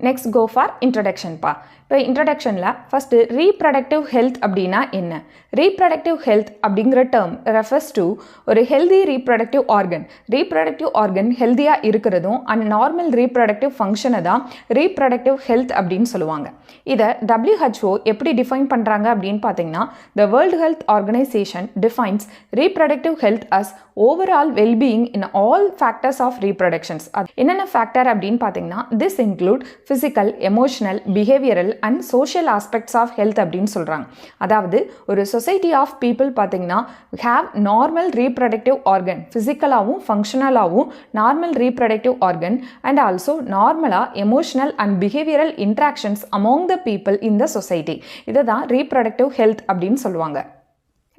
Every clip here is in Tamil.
Next go for இன்ட்ரடக்ஷன்ப்பா. இப்போ இன்ட்ரடக்ஷனில் ஃபஸ்ட்டு ரீப்ரடக்டிவ் ஹெல்த் அப்படின்னா என்ன? ரீப்ரடக்டிவ் ஹெல்த் அப்படிங்கிற டேர்ம் ரெஃபர்ஸ் டு ஒரு healthy reproductive organ. Reproductive organ ஹெல்த்தியாக இருக்கிறதும் அண்ட் நார்மல் ரீப்ரடக்டிவ் ஃபங்க்ஷனை தான் ரீப்ரடக்டிவ் ஹெல்த் அப்படின்னு சொல்லுவாங்க. இதை WHO எப்படி டிஃபைன் பண்ணுறாங்க அப்படின்னு பார்த்தீங்கன்னா, the world health organisation defines reproductive health as overall wellbeing in all factors of reproductions. அது என்னென்ன ஃபேக்டர் அப்படின்னு பார்த்தீங்கன்னா, this include physical, emotional, behavioural and social aspects of health அப்படின்னு சொல்கிறாங்க. அதாவது ஒரு சொசைட்டி ஆஃப் பீப்புள் பார்த்தீங்கன்னா ஹேவ் நார்மல் ரீப்ரடக்டிவ் ஆர்கன், ஃபிசிக்கலாகவும் ஃபங்க்ஷனலாகவும் normal reproductive organ and also நார்மலாக emotional and behavioural interactions among the people in the society. இதை தான் ரீப்ரடக்டிவ் ஹெல்த் அப்படின்னு சொல்லுவாங்க.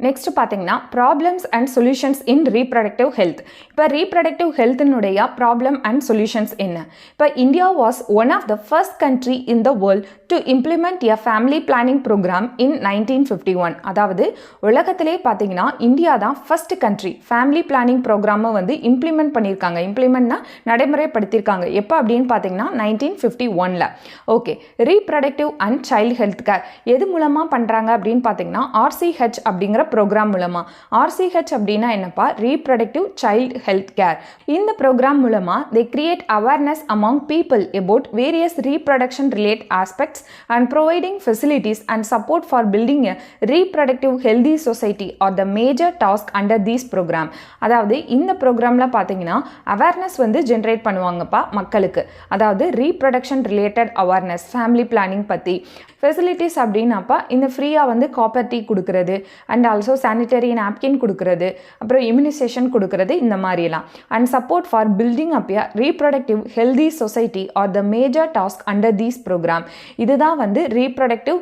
நெக்ஸ்ட் பார்த்தீங்கன்னா problems and solutions in reproductive health. இப்போ ரீப்ரடக்டிவ் ஹெல்த்தினுடைய ப்ராப்ளம் அண்ட் சொல்யூஷன்ஸ் என்ன? இப்போ India was one of the first country in the world to implement a family planning programme in 1951. அதாவது உலகத்திலே பார்த்தீங்கன்னா இந்தியா தான் ஃபர்ஸ்ட் கண்ட்ரி ஃபேமிலி பிளானிங் ப்ரோக்ராமை வந்து இம்ப்ளிமெண்ட் பண்ணியிருக்காங்க. இம்ப்ளிமெண்ட்னா நடைமுறைப்படுத்தியிருக்காங்க. எப்போ அப்படின்னு பார்த்தீங்கன்னா 1951. Okay, reproductive and child health care எது மூலமாக பண்ணுறாங்க அப்படின்னு பார்த்தீங்கன்னா RCH அப்படிங்கிற ப்ரோக்ராம் மூலமா. RCH அப்படின்னா என்னப்பா? Reproductive child health care. இந்த ப்ரோக்ராம் மூலமா they create awareness among people about various reproduction related aspects and providing facilities and support for building a reproductive healthy society are the major task under this program. அதாவது இந்த ப்ரோக்ராம்ல பார்த்தீங்கன்னா அவேர்னஸ் வந்து ஜென்ரேட் பண்ணுவாங்கப்பா மக்களுக்கு. அதாவது reproduction related awareness, family planning பற்றி. ஃபெசிலிட்டிஸ் அப்படின்னாப்பா இந்த ஃப்ரீயாக வந்து காப்பர் டீ கொடுக்கறது அண்ட் ஆல்சோ சானிட்டரி நாப்கின் கொடுக்கறது, அப்புறம் இம்யூனைசேஷன் கொடுக்கறது, இந்த மாதிரிலாம். And support for building up a reproductive healthy society are the major task under these programme. இதுதான் வந்து ரீப்ரடக்டிவ்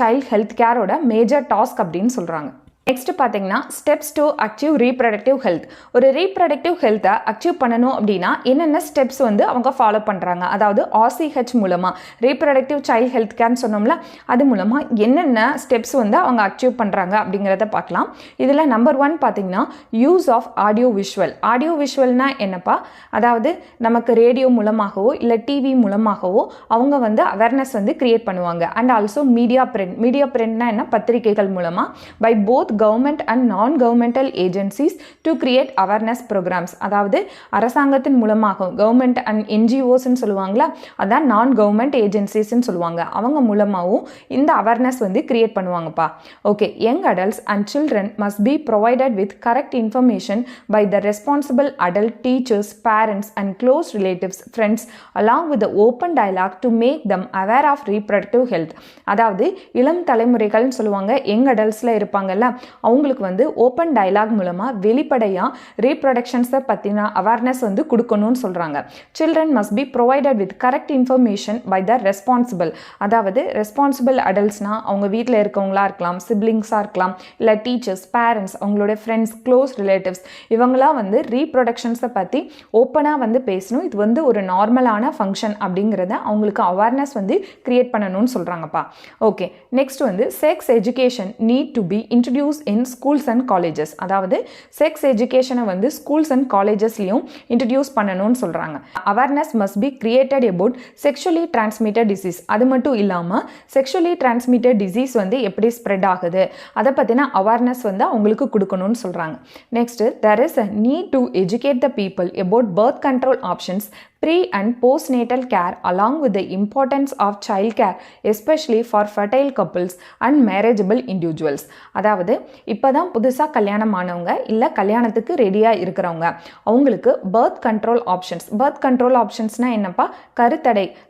சைல்டு ஹெல்த் கேரோட மேஜர் டாஸ்க் அப்படின்னு சொல்கிறாங்க. நெக்ஸ்ட் பார்த்தீங்கன்னா steps to achieve reproductive health. ஒரு ரீப்ரடக்டிவ் ஹெல்த்தை அச்சீவ் பண்ணணும் அப்படின்னா என்னென்ன ஸ்டெப்ஸ் வந்து அவங்க ஃபாலோ பண்ணுறாங்க? அதாவது RCH மூலமாக ரீப்ரடக்டிவ் சைல்டு ஹெல்த் கேர்னு சொன்னோம்ல, அது மூலமாக என்னென்ன ஸ்டெப்ஸ் வந்து அவங்க அச்சீவ் பண்ணுறாங்க அப்படிங்கிறத பார்க்கலாம். இதில் நம்பர் 1 பார்த்தீங்கன்னா use of audio visual. Audio விஷுவல்னா என்னப்பா? அதாவது நமக்கு ரேடியோ மூலமாகவோ இல்லை டிவி மூலமாகவோ அவங்க வந்து அவேர்னஸ் வந்து கிரியேட் பண்ணுவாங்க. And also media print. Media பிரிண்ட்னா என்ன? பத்திரிகைகள் மூலமாக by both government and non-governmental agencies to create awareness programs. அதாவது அரசாங்கத்தின் மூலமாக கவர்மெண்ட் அண்ட் NGOஸ்ன்னு சொல்லுவாங்களா, அதான் நான் கவர்மெண்ட் ஏஜென்சிஸ்ன்னு சொல்லுவாங்க. அவங்க மூலமாகவும் இந்த அவேர்னஸ் வந்து கிரியேட் பண்ணுவாங்கப்பா. Okay, young adults and children must be provided with correct information by the responsible adult, teachers, parents and close relatives, friends along with the open dialogue to make them aware of reproductive health. அதாவது இளம் தலைமுறைகள்னு சொல்லுவாங்க, யங் adultsல இருப்பாங்கல்ல, அவங்களுக்கு வந்து ஓப்பன் டயலாக் மூலமாக வெளிப்படையாக ரீப்ரொடக்ஷன்ஸை பற்றின அவேர்னஸ் வந்து கொடுக்கணும்னு சொல்கிறாங்க. Children must be provided with correct information by the responsible. அதாவது ரெஸ்பான்சிபிள் அடல்ட்ஸ்னால் அவங்க வீட்டில் இருக்கவங்களா இருக்கலாம், சிப்ளிங்ஸாக இருக்கலாம், இல்லை டீச்சர்ஸ், பேரண்ட்ஸ், அவங்களோட ஃப்ரெண்ட்ஸ், க்ளோஸ் ரிலேட்டிவ்ஸ், இவங்களாம் வந்து ரீப்ரொடக்ஷன்ஸை பற்றி ஓப்பனாக வந்து பேசணும். இது வந்து ஒரு நார்மலான ஃபங்க்ஷன் அப்படிங்கிறத அவங்களுக்கு அவேர்னஸ் வந்து கிரியேட் பண்ணணும்னு சொல்கிறாங்கப்பா. ஓகே, நெக்ஸ்ட் வந்து sex education need to be introduce in schools and colleges. அதாவது செக்ஸ் எஜுகேஷனை வந்து ஸ்கூல்ஸ் அண்ட் காலேஜஸ்லையும் இன்ட்ரடியூஸ் பண்ணணும்னு சொல்கிறாங்க. Awareness must be created about sexually transmitted disease. அது மட்டும் இல்லாமல் செக்ஷுவலி டிரான்ஸ்மிட்டட் டிசீஸ் வந்து எப்படி ஸ்ப்ரெட் ஆகுது அதை பற்றின அவேர்னஸ் வந்து அவங்களுக்கு கொடுக்கணும்னு சொல்கிறாங்க. Next, there is a need to educate the people about birth control options, pre and postnatal care along with the importance of child care especially for fertile couples and marriageable individuals. அதாவது இப்போதான் புதுசாக கல்யாணம் ஆனவங்க இல்லை கல்யாணத்துக்கு ரெடியாக இருக்கிறவங்க அவங்களுக்கு birth control options. Birth control ஆப்ஷன்ஸ்னால் என்னப்பா?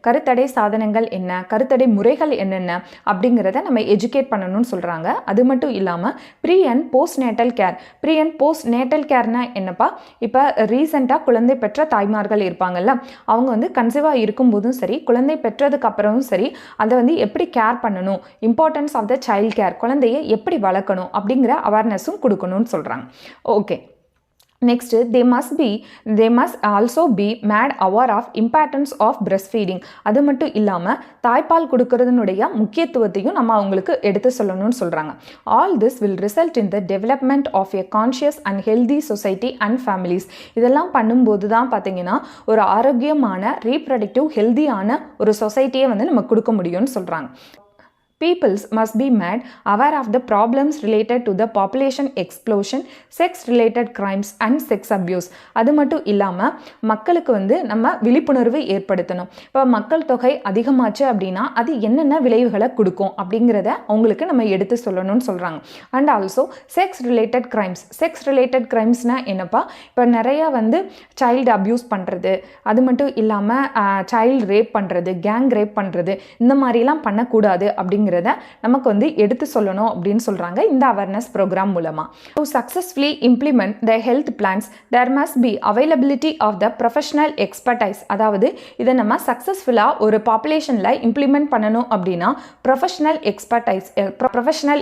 கருத்தடை சாதனங்கள் என்ன, கருத்தடை முறைகள் என்னென்ன அப்படிங்கிறத நம்ம எஜுகேட் பண்ணணும்னு சொல்கிறாங்க. அது மட்டும் இல்லாமல் pre and post natal care. Pre and post natal கேர்னா என்னப்பா? இப்போ ரீசெண்டாக குழந்தை பெற்ற தாய்மார்கள் இருப்பாங்கல்ல, அவங்க வந்து கன்சீவாக இருக்கும்போதும் சரி, குழந்தை பெற்றதுக்கு அப்புறமும் சரி, அதை வந்து எப்படி கேர் பண்ணணும், importance of the child care, குழந்தையை எப்படி வளர்க்கணும் அப்படிங்கிற அவேர்னஸும் கொடுக்கணும்னு சொல்கிறாங்க. Okay, next they must also be made aware of importance of breastfeeding. அது மட்டும் இல்லாமல் தாய்ப்பால் கொடுக்கறதுனுடைய முக்கியத்துவத்தையும் நம்ம அவங்களுக்கு எடுத்து சொல்லணும்னு சொல்கிறாங்க. All this will result in the development of a conscious and healthy society and families. இதெல்லாம் பண்ணும்போது தான் பார்த்தீங்கன்னா ஒரு ஆரோக்கியமான ரீப்ரடக்டிவ் ஹெல்தியான ஒரு சொசைட்டியை வந்து நம்ம கொடுக்க முடியும்னு சொல்கிறாங்க. Peoples must be made aware of the problems related to the population explosion, sex-related crimes and sex abuse. அது மட்டும் இல்லாமல் மக்களுக்கு வந்து நம்ம விழிப்புணர்வு ஏற்படுத்தணும். இப்போ மக்கள் தொகை அதிகமாச்சு அப்படின்னா அது என்னென்ன விளைவுகளை கொடுக்கும் அப்படிங்கிறத அவங்களுக்கு நம்ம எடுத்து சொல்லணும்னு சொல்கிறாங்க. அண்ட் ஆல்சோ செக்ஸ் ரிலேட்டட் கிரைம்ஸ்னால் என்னப்பா, இப்போ நிறையா வந்து சைல்டு அப்யூஸ் பண்ணுறது, அது மட்டும் இல்லாமல் சைல்டு ரேப் பண்ணுறது, கேங் ரேப் பண்ணுறது, இந்த மாதிரிலாம் பண்ணக்கூடாது அப்படிங்கிறத நமக்கு வந்து எடுத்து சொல்லணும் அப்படின்னு சொல்றாங்க இந்த அவேர்னஸ் ப்ரோக்ராம் மூலமா. To successfully implement the health plans there must be availability of the professional expertise. அதாவது இதை நம்ம சக்சஸ்ஃபுல்லா ஒரு பாப்புலேஷன்ல இம்ப்ளிமெண்ட் பண்ணணும் அப்படின்னா ப்ரொஃபஷனல்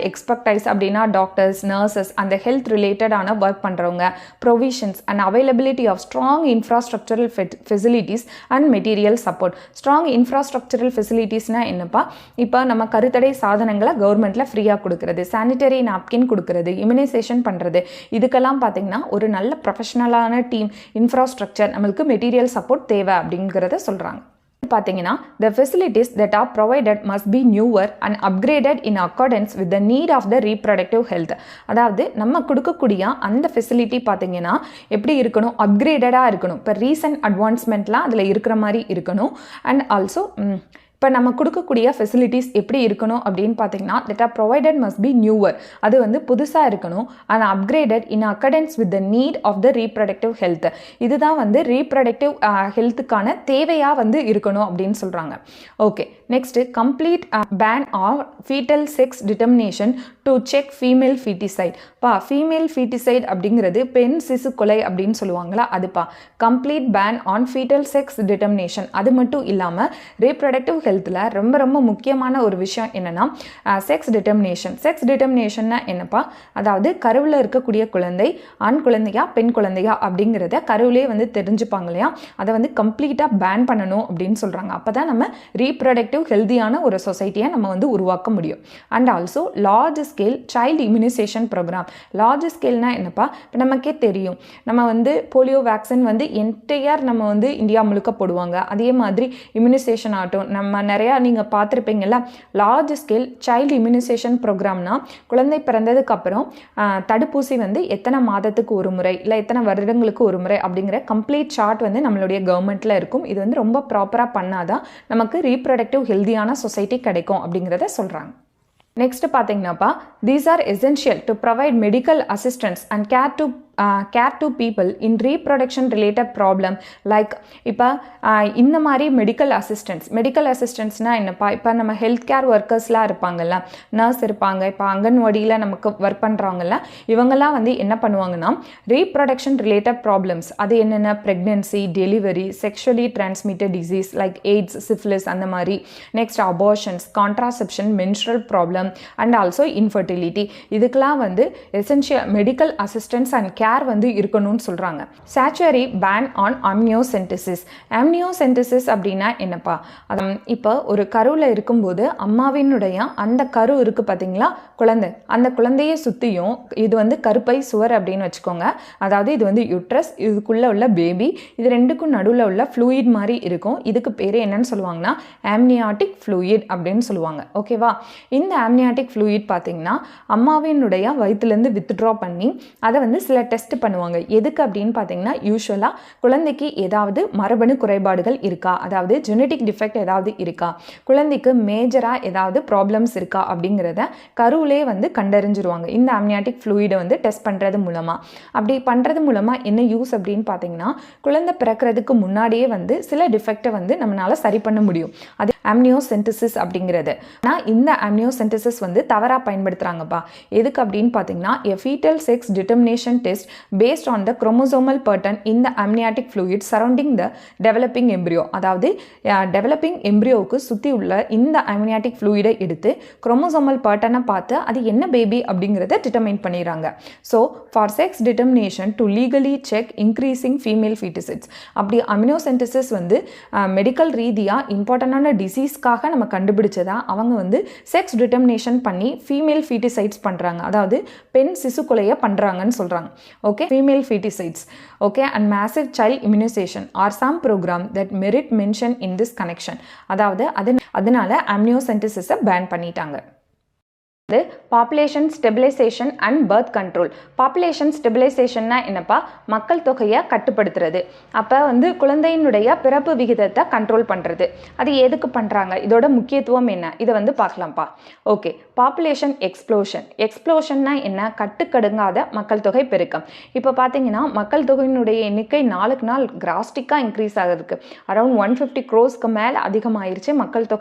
எக்ஸ்பர்டைஸ் அப்படின்னா டாக்டர்ஸ், நர்சஸ், அந்த ஹெல்த் ரிலேட்டடான ஒர்க் பண்றவங்க, provisions and availability of strong infrastructural facilities and material support. Strong infrastructural ஃபெசிலிட்டிஸ்னா என்னப்பா, இப்போ நம்ம கருத்தடை சாதனங்களை கவர்மெண்ட்ல ஃப்ரீயா கொடுக்கிறது, சானிட்டரி நாப்கின் கொடுக்கிறது, இம்யூனைசேஷன் பண்றது, இதுக்கெல்லாம் பார்த்தீங்கன்னா ஒரு நல்ல ப்ரொஃபஷனலான டீம், இன்ஃப்ராஸ்ட்ரக்சர், நம்மளுக்கு மெட்டீரியல் சப்போர்ட் தேவை அப்படிங்கிறத சொல்றாங்க. பார்த்தீங்கன்னா the facilities that are provided must be newer and upgraded in accordance with the need of the reproductive health. அதாவது நம்ம கொடுக்கக்கூடிய அந்த ஃபெசிலிட்டி பார்த்தீங்கன்னா எப்படி இருக்கணும், அப்கிரேடடாக இருக்கணும். இப்போ ரீசன்ட் அட்வான்ஸ்மெண்ட்லாம் அதில் இருக்கிற மாதிரி இருக்கணும். அண்ட் ஆல்சோ இப்போ நம்ம கொடுக்கக்கூடிய ஃபெசிலிட்டிஸ் எப்படி இருக்கணும் அப்படின்னு பார்த்தீங்கன்னா that are provided must be newer. அது வந்து புதுசாக இருக்கணும். and upgraded in accordance with the need of the reproductive health. இதுதான் வந்து ரீப்ரடக்டிவ் ஹெல்த்துக்கான தேவையாக வந்து இருக்கணும் அப்படின்னு சொல்கிறாங்க. Okay, next complete ban of foetal sex determination to check female foeticide. Female foeticide அப்படிங்கிறது பெண் சிசு கொலை அப்படின்னு சொல்லுவாங்களா, அதுப்பா. Complete ban on foetal sex determination. அது மட்டும் இல்லாமல் ரீப்ரடக்டிவ் ஹெல்த்தில் ரொம்ப ரொம்ப முக்கியமான ஒரு விஷயம் என்னன்னா செக்ஸ் டிட்டர்மினேஷன்னா என்னப்பா, அதாவது கருவில் இருக்கக்கூடிய குழந்தை ஆண் குழந்தையா பெண் குழந்தையா அப்படிங்கிறத கருவிலே வந்து தெரிஞ்சுப்பாங்க இல்லையா, அதை வந்து கம்ப்ளீட்டாக பேன் பண்ணணும் அப்படின்னு சொல்கிறாங்க. அப்போ தான் நம்ம ரீப்ரடக்டிவ் ஹெல்தியான ஒரு சொசைட்டியை நம்ம வந்து உருவாக்க முடியும். And also large scale child immunisation programme. Large ஸ்கேல்னா என்னப்பா, இப்போ நமக்கே தெரியும் நம்ம வந்து போலியோ வேக்சின் வந்து என்டையர் நம்ம வந்து இந்தியா முழுக்க போடுவாங்க. அதே மாதிரி இம்யூனைசேஷன் ஆகட்டும், நம்ம நிறையா நீங்கள் பார்த்துருப்பீங்கல்ல, லார்ஜ் ஸ்கேல் சைல்டு இம்யூனைசேஷன் ப்ரோக்ராம்னா குழந்தை பிறந்ததுக்கு அப்புறம் தடுப்பூசி வந்து எத்தனை மாதத்துக்கு ஒரு முறை இல்லை எத்தனை வருடங்களுக்கு ஒரு முறை அப்படிங்கிற கம்ப்ளீட் சார்ட் வந்து நம்மளுடைய கவர்மெண்ட்டில் இருக்கும். இது வந்து ரொம்ப ப்ராப்பராக பண்ணாதான் நமக்கு ரீப்ரடக்டிவ் ஹெல்தியான சொசைட்டி கிடைக்கும் அப்படிங்கிறத சொல்கிறாங்க. நெக்ஸ்ட் பார்த்தீங்கன்னாப்பா, these are essential to provide medical assistance and care to people in reproduction related problem. Like இப்போ இந்த மாதிரி மெடிக்கல் அசிஸ்டன்ஸ்னால் என்னப்பா, இப்போ நம்ம ஹெல்த் கேர் ஒர்க்கர்ஸ்லாம் இருப்பாங்கல்ல, நர்ஸ் இருப்பாங்க, இப்போ அங்கன்வாடியில் நமக்கு ஒர்க் பண்ணுறவங்கல்ல, இவங்கெல்லாம் வந்து என்ன பண்ணுவாங்கன்னா ரீப்ரொடக்ஷன் ரிலேட்டட் ப்ராப்ளம்ஸ், அது என்னென்ன pregnancy, delivery, sexually transmitted disease like AIDS, syphilis, அந்த மாதிரி, next abortions, contraception, menstrual problem and also infertility, இதுக்கெல்லாம் வந்து essential medical assistance and care வந்து இருக்கணும்னு சொல்கிறாங்க. சாச்சுவரி பேன் ஆன் அம்னியோசென்டிசிஸ் அப்படின்னா என்னப்பா, இப்போ ஒரு கருவில் இருக்கும்போது அம்மாவினுடைய அந்த கரு இருக்குது பார்த்தீங்களா, குழந்தை, அந்த குழந்தையை சுற்றியும் இது வந்து கருப்பை சுவர் அப்படின்னு வச்சுக்கோங்க. அதாவது இது வந்து யூட்ரஸ், இதுக்குள்ளே உள்ள பேபி, இது ரெண்டுக்கும் நடுவில் உள்ள ஃப்ளூயிட் மாதிரி இருக்கும். இதுக்கு பேர் என்னன்னு சொல்லுவாங்கன்னா ஆம்னியாட்டிக் ஃப்ளூயிட் அப்படின்னு சொல்லுவாங்க. ஓகேவா, இந்த ஆம்னியாட்டிக் ஃப்ளூயிட் பார்த்தீங்கன்னா அம்மாவினுடைய வயிற்றுலேருந்து வித்ட்ரா பண்ணி அதை வந்து சில டெஸ்ட் பண்ணுவாங்க. எதுக்கு அப்படின்னு பார்த்தீங்கன்னா யூஸ்வலாக குழந்தைக்கு ஏதாவது மரபணு குறைபாடுகள் இருக்கா, அதாவது ஜெனட்டிக் டிஃபெக்ட் ஏதாவது இருக்கா, குழந்தைக்கு மேஜராக ஏதாவது ப்ராப்ளம்ஸ் இருக்கா அப்படிங்கிறத கருவிலே வந்து கண்டறிஞ்சிருவாங்க இந்த அம்னியாட்டிக் ஃப்ளூயிடை வந்து டெஸ்ட் பண்ணுறது மூலமாக. அப்படி பண்ணுறது மூலமாக என்ன யூஸ் அப்படின்னு பார்த்தீங்கன்னா குழந்தை பிறக்கிறதுக்கு முன்னாடியே வந்து சில டிஃபெக்டை வந்து நம்மளால் சரி பண்ண முடியும். அது அம்னியோசென்டிசிஸ் அப்படிங்கிறது. ஆனால் இந்த அம்னியோசென்டிசிஸ் வந்து தவறாக பயன்படுத்துகிறாங்கப்பா. எதுக்கு அப்படின்னு பார்த்தீங்கன்னா a fetal sex determination test expressed based on the chromosomal pattern in the amniotic fluid surrounding the developing embryo. அதாவது developing embryoவுக்கு சுற்றி உள்ள இந்த amniotic fluid எடுத்து chromosomal pattern பார்த்து அது என்ன பேபி அப்படிங்கிறத டிட்டர்மைன் பண்ணிடுறாங்க. So for sex determination to legally check increasing female foeticides, அப்படி அமினோசென்டசிஸ் வந்து மெடிக்கல் ரீதியாக இம்பார்ட்டண்டான டிசீஸ்க்காக நம்ம கண்டுபிடிச்சதா அவங்க வந்து செக்ஸ் டிட்டர்மினேஷன் பண்ணி ஃபீமேல் ஃபீட்டிசைட்ஸ் பண்ணுறாங்க, அதாவது பெண் சிசு கொலையை பண்ணுறாங்கன்னு சொல்கிறாங்க. Okay, female foeticides. Okay, and massive child immunisation are some programme that merit mention in this connection, அதாவது அதனால அம்னியோசென்டசிஸை பேன் பண்ணிட்டாங்க. Population stabilisation and birth control. Population ஸ்டெபிலைசேஷன்னா என்னப்பா, மக்கள் தொகையை கட்டுப்படுத்துறது. அப்போ வந்து குழந்தையினுடைய பிறப்பு விகிதத்தை கண்ட்ரோல் பண்ணுறது. அது எதுக்கு பண்ணுறாங்க, இதோட முக்கியத்துவம் என்ன, இதை வந்து பார்க்கலாம்ப்பா. Okay, population explosion. எக்ஸ்ப்ளோஷன்னா என்ன, கட்டுக்கடுங்காத மக்கள் தொகை பெருக்கம். இப்போ பார்த்தீங்கன்னா மக்கள் தொகையினுடைய எண்ணிக்கை நாளுக்கு நாள் கிராஸ்டிக்காக இன்க்ரீஸ் ஆகுதுக்கு. அரௌண்ட் 150 crores மேலே அதிகமாயிருச்சு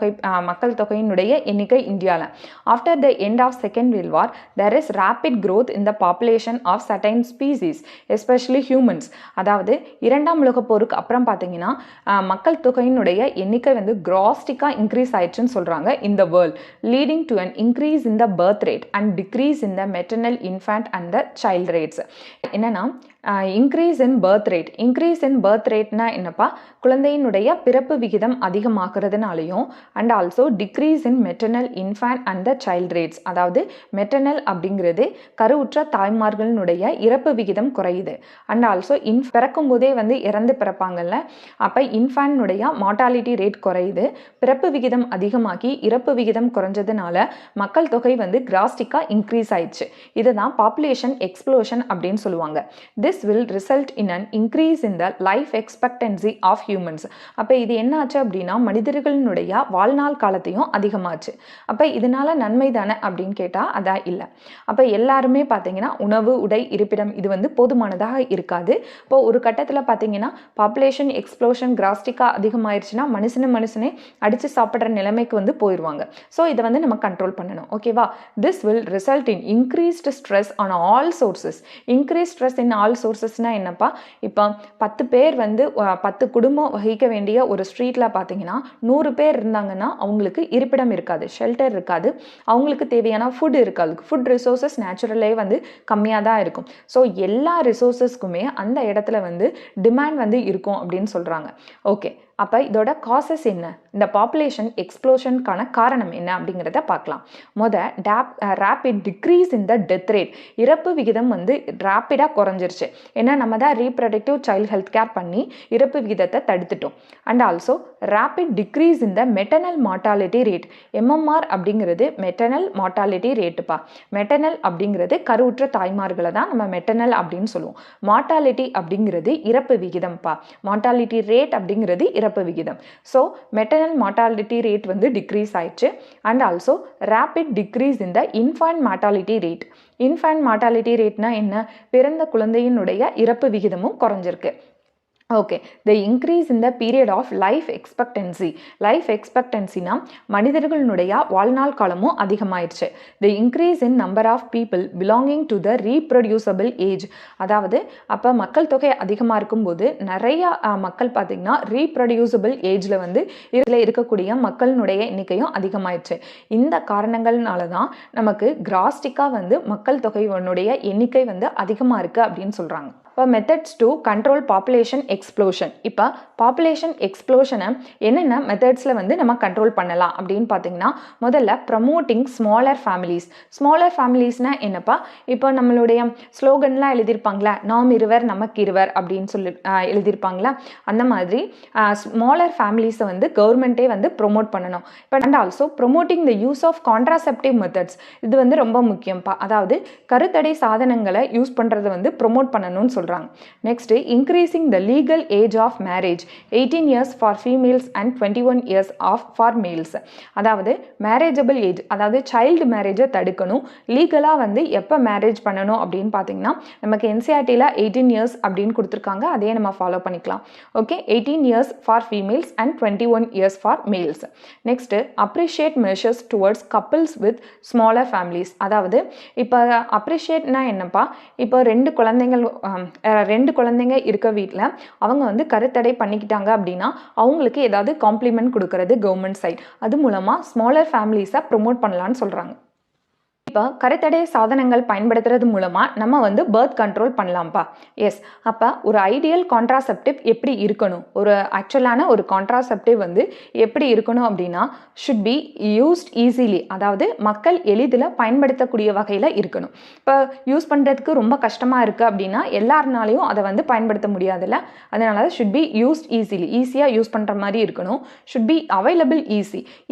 மக்கள் தொகையினுடைய எண்ணிக்கை இந்தியாவில். After the end of Second World War, there is rapid growth in the population of certain species, especially humans. அதாவது இரண்டாம் உலக போருக்கு அப்புறம் பார்த்தீங்கன்னா மக்கள் தொகையினுடைய எண்ணிக்கை வந்து கிராஸ்டிக்காக இன்க்ரீஸ் ஆயிடுச்சுன்னு சொல்கிறாங்க in the world, leading to an increase in the birth rate and decrease in the maternal, infant and the child rates. என்னன்னா increase in birth rate. Increase in birth ரேட்னா என்னப்பா, குழந்தையினுடைய பிறப்பு விகிதம் அதிகமாகிறதுனாலையும் and also decrease in maternal, infant and the child rates. அதாவது மெட்டர்னல் அப்படிங்கிறது கருவுற்ற தாய்மார்களினுடைய இறப்பு விகிதம் குறையுது. அண்ட் ஆல்சோ பிறக்கும் போதே வந்து இறந்து பிறப்பாங்கல்ல, அப்போ இன்ஃபேன்னுடைய மார்டாலிட்டி ரேட் குறையுது. பிறப்பு விகிதம் அதிகமாகி இறப்பு விகிதம் குறைஞ்சதுனால மக்கள் தொகை வந்து கிராஸ்டிக்காக இன்க்ரீஸ் ஆயிடுச்சு. இதுதான் பாப்புலேஷன் எக்ஸ்ப்ளோஷன் அப்படின்னு சொல்லுவாங்க. This will result in an increase in the life expectancy of humans. அப்போ இது என்னாச்சு அப்படின்னா மனிதர்களினுடைய வாழ்நாள் காலத்தையும் அதிகமாச்சு. அப்போ இதனால நன்மை தானே அப்படின்னு கேட்டால் அதான் இல்லை. அப்போ எல்லாருமே பார்த்தீங்கன்னா உணவு, உடை, இருப்பிடம் இது வந்து போதுமானதாக இருக்காது. இப்போ ஒரு கட்டத்தில் பார்த்தீங்கன்னா பாப்புலேஷன் எக்ஸ்ப்ளோஷன் கிராஸ்டிக்காக அதிகமாயிருச்சுன்னா மனுஷனே அடித்து சாப்பிட்ற நிலைமைக்கு வந்து போயிடுவாங்க. ஸோ இதை வந்து நம்ம கண்ட்ரோல் பண்ணணும். ஓகேவா? This will result in increased stress on all sources. Increase stress in all சோர்சஸ்னா என்னப்பா, இப்போ 10 பேர் வந்து 10 குடும்பம் வகிக்க வேண்டிய ஒரு ஸ்ட்ரீட்டில் பார்த்தீங்கன்னா 100 பேர் இருந்தாங்கன்னா அவங்களுக்கு இருப்பிடம் இருக்காது, ஷெல்டர் இருக்காது, அவங்களுக்கு தேவையான ஃபுட் இருக்காது. ஃபுட் ரிசோர்ஸஸ் நேச்சுரலே வந்து கம்மியாக தான் இருக்கும். ஸோ எல்லா ரிசோர்ஸஸ்க்குமே அந்த இடத்துல வந்து டிமாண்ட் வந்து இருக்கும் அப்படின்னு சொல்கிறாங்க. ஓகே, அப்போ இதோட காசஸ் என்ன, இந்த பாப்புலேஷன் எக்ஸ்ப்ளோஷனுக்கான காரணம் என்ன அப்படிங்கிறத பார்க்கலாம். Rapid decrease in the death rate. இறப்பு விகிதம் வந்து ரேப்பிடாக குறைஞ்சிருச்சு. ஏன்னா நம்ம தான் ரீப்ரொடக்டிவ் சைல்ட் ஹெல்த் கேர் பண்ணி இறப்பு விகிதத்தை தடுத்துட்டோம். And also rapid decrease in the maternal mortality rate. MMR அப்படிங்கிறது மெட்டர்னல் மார்டாலிட்டி ரேட்டுப்பா. மெட்டர்னல் அப்படிங்கிறது கருவுற்ற தாய்மார்களை தான் நம்ம மெட்டர்னல் அப்படின்னு சொல்லுவோம். மார்டாலிட்டி அப்படிங்கிறது இறப்பு விகிதம்ப்பா. மார்டாலிட்டி ரேட் அப்படிங்கிறது இறப்பு விகிதம். ஸோ மெட்டர்னல் மார்டாலிட்டி ரேட் வந்து டிக்ரீஸ் ஆயிடுச்சு. And also rapid decrease in the infant mortality rate. Infant mortality ரேட்னா என்ன, பிறந்த குழந்தையினுடைய இறப்பு விகிதமும் குறைஞ்சிருக்கு. Okay, the increase in the period of life expectancy. Life எக்ஸ்பெக்டன்சினா மனிதர்களுடைய வாழ்நாள் காலமும் அதிகமாயிடுச்சு. The increase in number of people belonging to the reproducible age. அதாவது அப்போ மக்கள் தொகை அதிகமாக இருக்கும்போது நிறைய மக்கள் பார்த்திங்கன்னா ரீப்ரொடியூசபிள் ஏஜில் வந்து இதில் இருக்கக்கூடிய மக்களினுடைய எண்ணிக்கையும் அதிகமாயிடுச்சு. இந்த காரணங்கள்னால தான் நமக்கு கிராஸ்டிக்காக வந்து மக்கள் தொகையினுடைய எண்ணிக்கை வந்து அதிகமாக இருக்குது அப்படின்னு சொல்கிறாங்க. இப்போ methods to control population explosion. இப்போ பாப்புலேஷன் எக்ஸ்ப்ளோஷனை என்னென்ன மெத்தட்ஸில் வந்து நம்ம கண்ட்ரோல் பண்ணலாம் அப்படின்னு பார்த்தீங்கன்னா, முதல்ல ப்ரமோட்டிங் ஸ்மாலர் ஃபேமிலிஸ். ஸ்மாலர் ஃபேமிலிஸ்னால் என்னப்பா, இப்போ நம்மளுடைய ஸ்லோகன்லாம் எழுதியிருப்பாங்களா, நாம் இருவர் நமக்கு இருவர் அப்படின்னு சொல்லி எழுதியிருப்பாங்களா, அந்த மாதிரி ஸ்மாலர் ஃபேமிலிஸை வந்து கவர்மெண்ட்டே வந்து ப்ரொமோட் பண்ணணும். இப்போ and also promoting the use of contraceptive methods. இது வந்து ரொம்ப முக்கியம்ப்பா. அதாவது கருத்தடை சாதனங்களை யூஸ் பண்ணுறதை வந்து ப்ரொமோட் பண்ணணும்னு சொல்கிறாங்க. Next increasing the legal age of marriage 18 years for females and 21 years for males. அதாவது மேரேஜபிள் ஏஜ், அதாவது சைல்டு மேரேஜை தடுக்கணும். லீகலாக வந்து எப்போ மேரேஜ் பண்ணணும் அப்படின்னு பார்த்தீங்கன்னா நமக்கு என்சிஆர்டியில் 18 இயர்ஸ் அப்படின்னு கொடுத்துருக்காங்க. அதையே நம்ம ஃபாலோ பண்ணிக்கலாம். Okay, 18 years for females and 21 years for males. Next appreciate measures towards couples with smaller families. அதாவது இப்போ அப்ரிஷியேட்னா என்னப்பா, இப்போ ரெண்டு குழந்தைங்க இருக்க வீட்டில் அவங்க வந்து கருத்தடை பண்ணிக்கிட்டாங்க அப்படின்னா அவங்களுக்கு ஏதாவது காம்ப்ளிமெண்ட் கொடுக்கறது கவர்மெண்ட் சைட், அது மூலமாக ஸ்மாலர் ஃபேமிலிஸை ப்ரொமோட் பண்ணலான்னு சொல்கிறாங்க. இப்போ கருத்தடை சாதனங்கள் பயன்படுத்துறது மூலமாக நம்ம வந்து பர்த் கண்ட்ரோல் பண்ணலாம்ப்பா. எஸ், அப்போ ஒரு ஐடியல் கான்ட்ராசெப்டிவ் எப்படி இருக்கணும், ஒரு ஆக்சுவலான ஒரு கான்ட்ராசெப்டிவ் வந்து எப்படி இருக்கணும் அப்படின்னா ஷுட் பி யூஸ்ட் ஈஸிலி, அதாவது மக்கள் எளிதில் பயன்படுத்தக்கூடிய வகையில் இருக்கணும். இப்போ யூஸ் பண்ணுறதுக்கு ரொம்ப கஷ்டமாக இருக்குது அப்படின்னா எல்லாருனாலையும் அதை வந்து பயன்படுத்த முடியாதுல்ல, அதனால ஷுட் பி யூஸ்ட் ஈஸிலி, ஈஸியாக யூஸ் பண்ணுற மாதிரி இருக்கணும். ஷுட் பி அவைலபிள்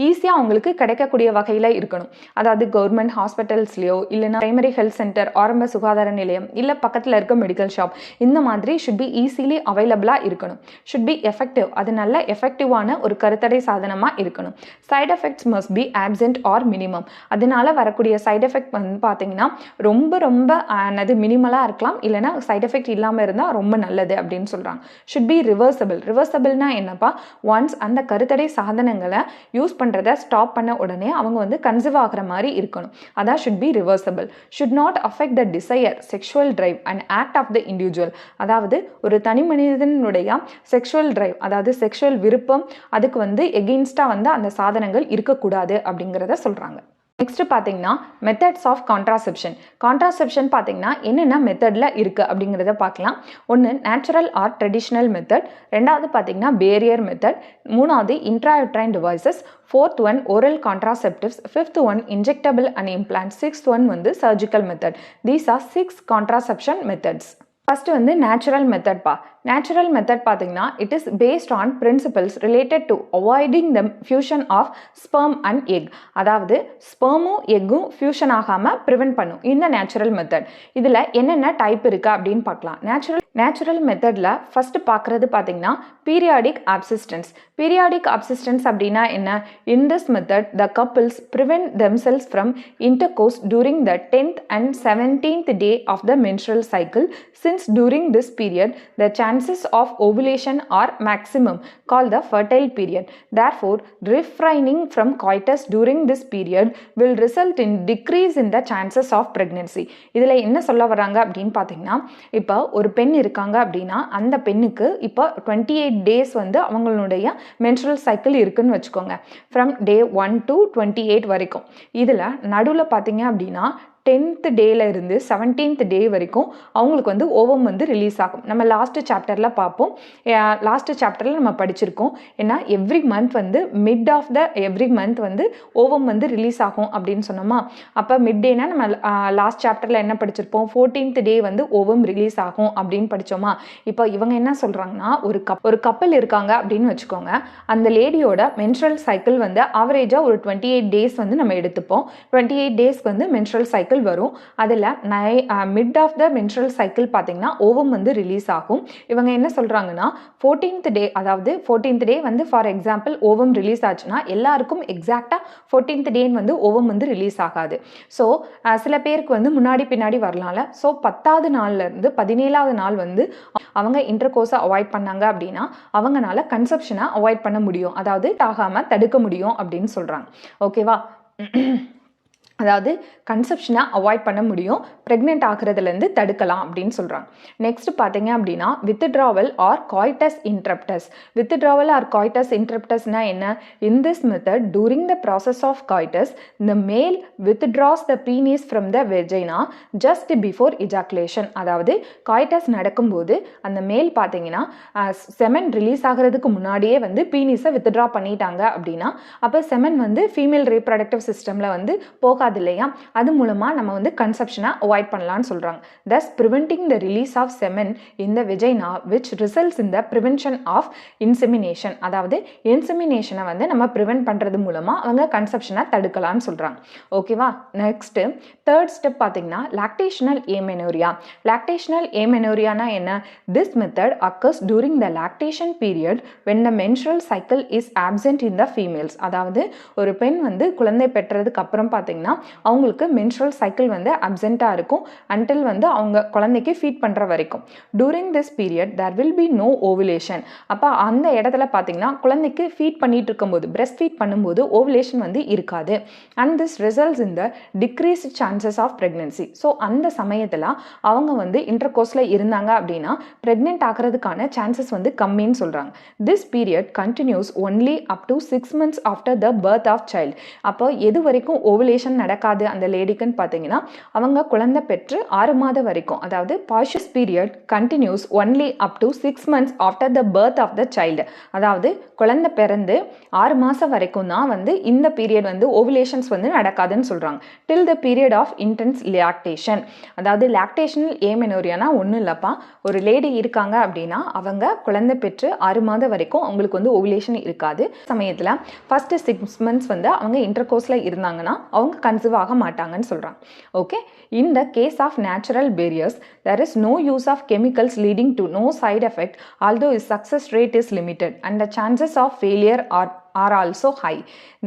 ஈஸியாக அவங்களுக்கு கிடைக்கக்கூடிய வகையில் இருக்கணும். அதாவது கவர்மெண்ட் ஹாஸ்பிட்டல்ஸ்லையோ இல்லைனா பிரைமரி ஹெல்த் சென்டர், ஆரம்ப சுகாதார நிலையம், இல்லை பக்கத்தில் இருக்க மெடிக்கல் ஷாப், இந்த மாதிரி ஷுட் பி ஈஸிலி அவைலபிளாக இருக்கணும். ஷுட் பி எஃபெக்டிவ், அது நல்ல எஃபெக்டிவான ஒரு கருத்தடை சாதனமாக இருக்கணும். Side effects must be absent or minimum. அதனால வரக்கூடிய சைட் எஃபெக்ட் வந்து பார்த்தீங்கன்னா ரொம்ப அது மினிமலாக இருக்கலாம், இல்லைனா சைட் எஃபெக்ட் இல்லாமல் இருந்தால் ரொம்ப நல்லது அப்படின்னு சொல்கிறாங்க. ஷுட் பி ரிவர்சபிள்னா என்னப்பா, ஒன்ஸ் அந்த கருத்தடை சாதனங்களை யூஸ் பண்ணுறதை ஸ்டாப் பண்ண உடனே அவங்க வந்து கன்சீவ் ஆகிற மாதிரி இருக்கணும். அதான் should be reversible, should not affect the desire, sexual drive and act of the individual. அதாவது ஒரு தனி மனிதனுடைய செக்ஷுவல் டிரைவ், அதாவது செக்ஷுவல் விருப்பம், அதுக்கு வந்து எகெயின்ஸ்டா வந்து அந்த சாதனங்கள் இருக்கக்கூடாது அப்படிங்கிறத சொல்றாங்க. நெக்ஸ்ட் பார்த்தீங்கன்னா மெத்தட்ஸ் ஆஃப் கான்ட்ராசெப்ஷன் பார்த்தீங்கன்னா என்னென்ன மெத்தடில் இருக்குது அப்படிங்கிறத பார்க்கலாம். ஒன்று நேச்சுரல் ஆர் ட்ரெடிஷ்னல் மெத்தட், ரெண்டாவது பார்த்தீங்கன்னா பேரியர் மெத்தட், மூணாவது intrauterine devices, fourth one oral contraceptives, fifth one injectable and implant, sixth one வந்து surgical method. These are 6 contraception methods. First வந்து நேச்சுரல் மெத்தட்பா. நேச்சுரல் மெத்தட் பார்த்தீங்கன்னா it is based on principles related to avoiding the fusion of sperm and egg. அதாவது ஸ்பெர்மும் எக்கும் ஃபியூஷன் ஆகாமல் ப்ரிவென்ட் பண்ணும் இந்த நேச்சுரல் மெத்தட். இதில் என்னென்ன டைப் இருக்குது அப்படின்னு பார்க்கலாம். நேச்சுரல் மெத்தடில் ஃபஸ்ட்டு பார்க்குறது பார்த்தீங்கன்னா பீரியாடிக் அப்சிஸ்டன்ஸ் அப்படின்னா என்ன? In this method the couples prevent themselves from intercourse during the 10th and 17th day of the menstrual cycle, since during this period the chances of ovulation are maximum, called the fertile period. Therefore, refraining from coitus during this period will result in decrease in the chances of pregnancy. இதில் என்ன சொல்ல வராங்க அப்படின்னு பார்த்தீங்கன்னா, இப்போ ஒரு பெண் இருக்காங்க அப்படின்னா அந்த பெண்ணுக்கு இப்போ 28 days வந்து அவங்களுடைய மென்ஸ்ட்ரல் சைக்கிள் இருக்குன்னு வச்சுக்கோங்க. ஃப்ரம் day 1 to 28 வரைக்கும். இதில் நடுவில் பார்த்தீங்க அப்படின்னா 10th டேல இருந்து 17th டே வரைக்கும் அவங்களுக்கு வந்து ஓவம் வந்து ரிலீஸ் ஆகும். நம்ம லாஸ்ட் சாப்டரில் பார்ப்போம். லாஸ்ட் சாப்டரில் நம்ம படிச்சிருக்கோம். ஏன்னா எவ்ரி மந்த் வந்து mid of the every month வந்து ஓவம் வந்து ரிலீஸ் ஆகும் அப்படின்னு சொன்னோமா. அப்போ மிட் டேனா நம்ம லாஸ்ட் சாப்டரில் என்ன படிச்சிருப்போம், 14th டே வந்து ஓவம் ரிலீஸ் ஆகும் அப்படின்னு படித்தோமா. இப்போ இவங்க என்ன சொல்கிறாங்கன்னா, ஒரு கப்பல் இருக்காங்க அப்படின்னு வச்சுக்கோங்க. அந்த லேடியோட மென்ஸ்ட்ரல் சைக்கிள் வந்து ஆவரேஜாக ஒரு 28 days வந்து நம்ம எடுத்துப்போம். 28 days வந்து மென்ஸ்ட்ரல் சைக்கிள் வரும். அதில் mid of the menstrual cycle பார்த்தீங்கன்னா ஓவம் வந்து ரிலீஸ் ஆகும். இவங்க என்ன சொல்கிறாங்கன்னா 14th டே, அதாவது 14th டே வந்து ஃபார் எக்ஸாம்பிள் ஓவம் ரிலீஸ் ஆச்சுன்னா எல்லாருக்கும் எக்ஸாக்டாக 14th டே வந்து ஓவம் வந்து ரிலீஸ் ஆகாது. ஸோ சில பேருக்கு வந்து முன்னாடி பின்னாடி வரலாம்ல. ஸோ 10வது நாள்லேருந்து 17வது நாள் வந்து அவங்க இன்டர்கோர்ஸை அவாய்ட் பண்ணாங்க அப்படின்னா அவங்களால கன்செப்ஷனை அவாய்ட் பண்ண முடியும், அதாவது ஆகாமல் தடுக்க முடியும் அப்படின்னு சொல்கிறாங்க. ஓகேவா? அதாவது கன்செப்ஷனை அவாய்ட் பண்ண முடியும், ப்ரெக்னென்ட் ஆகிறதுலேருந்து தடுக்கலாம் அப்படின்னு சொல்கிறாங்க. நெக்ஸ்ட் பார்த்தீங்க அப்படின்னா வித்ட்ராவல் ஆர் காய்டஸ் இன்டரப்டஸ்னா என்ன? In this method during the process of coitus the male withdraws the penis from the vagina just before ejaculation. அதாவது காய்டஸ் நடக்கும்போது அந்த மேல் பார்த்தீங்கன்னா செமன் ரிலீஸ் ஆகிறதுக்கு முன்னாடியே வந்து பீனிஸை வித்ட்ரா பண்ணிட்டாங்க அப்படின்னா அப்போ செமன் வந்து ஃபீமேல் ரீப்ரடக்டிவ் சிஸ்டமில் வந்து போகாது நடக்காது இல்லையா, அது மூலமாக நம்ம வந்து கன்செப்ஷனை அவாய்ட் பண்ணலான்னு சொல்கிறாங்க. thus preventing the release of semen in the vagina which results in the prevention of insemination. அதாவது இன்செமினேஷனை வந்து நம்ம ப்ரிவென்ட் பண்ணுறது மூலமாக அவங்க கன்செப்ஷனை தடுக்கலான்னு சொல்கிறாங்க. ஓகேவா. நெக்ஸ்ட்டு தேர்ட் ஸ்டெப் பார்த்தீங்கன்னா லாக்டேஷனல் ஏமெனோரியா. லாக்டேஷனல் ஏமெனோரியானா என்ன? This method occurs during the lactation period when the menstrual cycle is absent in the females. அதாவது ஒரு பெண் வந்து குழந்தை பெற்றதுக்கு அப்புறம் பார்த்தீங்கன்னா அவங்களுக்கு menstrual cycle வந்து அப்சென்ட்டாக இருக்கும் until வந்து அவங்க குழந்தைக்கு ஃபீட் பண்ணுற வரைக்கும். Touring this period there will be no ovulation. அப்போ அந்த இடத்துல பார்த்தீங்கன்னா குழந்தைக்கு ஃபீட் பண்ணிட்டு இருக்கும்போது breast feed பண்ணும்போது ஓவுலேஷன் வந்து இருக்காது. and this results in the decreased chances of pregnancy. So அந்த சமயத்தில் அவங்க வந்து இன்டர்கோர்ஸில் இருந்தாங்க அப்படின்னா ப்ரெக்னென்ட் ஆகிறதுக்கான சான்சஸ் வந்து கம்மின்னு சொல்கிறாங்க. This period continues only up to 6 months after the birth of child. அப்போ எது வரைக்கும் ஓவுலேஷன் நடக்காது அந்த லேடிக்குன்னு பார்த்தீங்கன்னா அவங்க குழந்தை பெற்று 6 மாதம் வரைக்கும், அதாவது பாஷஸ் period continues only up to 6 months after the birth of the child. அதாவது குழந்தை பிறந்து 6 மாதம் வரைக்கும் தான் வந்து இந்த பீரியட் வந்து ஓவுலேஷன்ஸ் வந்து நடக்காதுன்னு சொல்கிறாங்க. Till the period of intense lactation. அதாவது லாக்டேஷனல் ஏமெனோரியானா ஒன்றும் இல்லைப்பா, ஒரு லேடி இருக்காங்க அப்படின்னா அவங்க குழந்தை பெற்று 6 மாதம் வரைக்கும் அவங்களுக்கு வந்து ஓவுலேஷன் இருக்காது. சமயத்தில் ஃபர்ஸ்ட் 6 months வந்து அவங்க இன்டர்கோர்ஸில் இருந்தாங்கன்னா அவங்க கன்சீவ் ஆக மாட்டாங்கன்னு சொல்கிறாங்க. Okay. In the case of natural barriers there is no use of chemicals leading to no side effect, although its success rate is limited and the chances of failure are also high.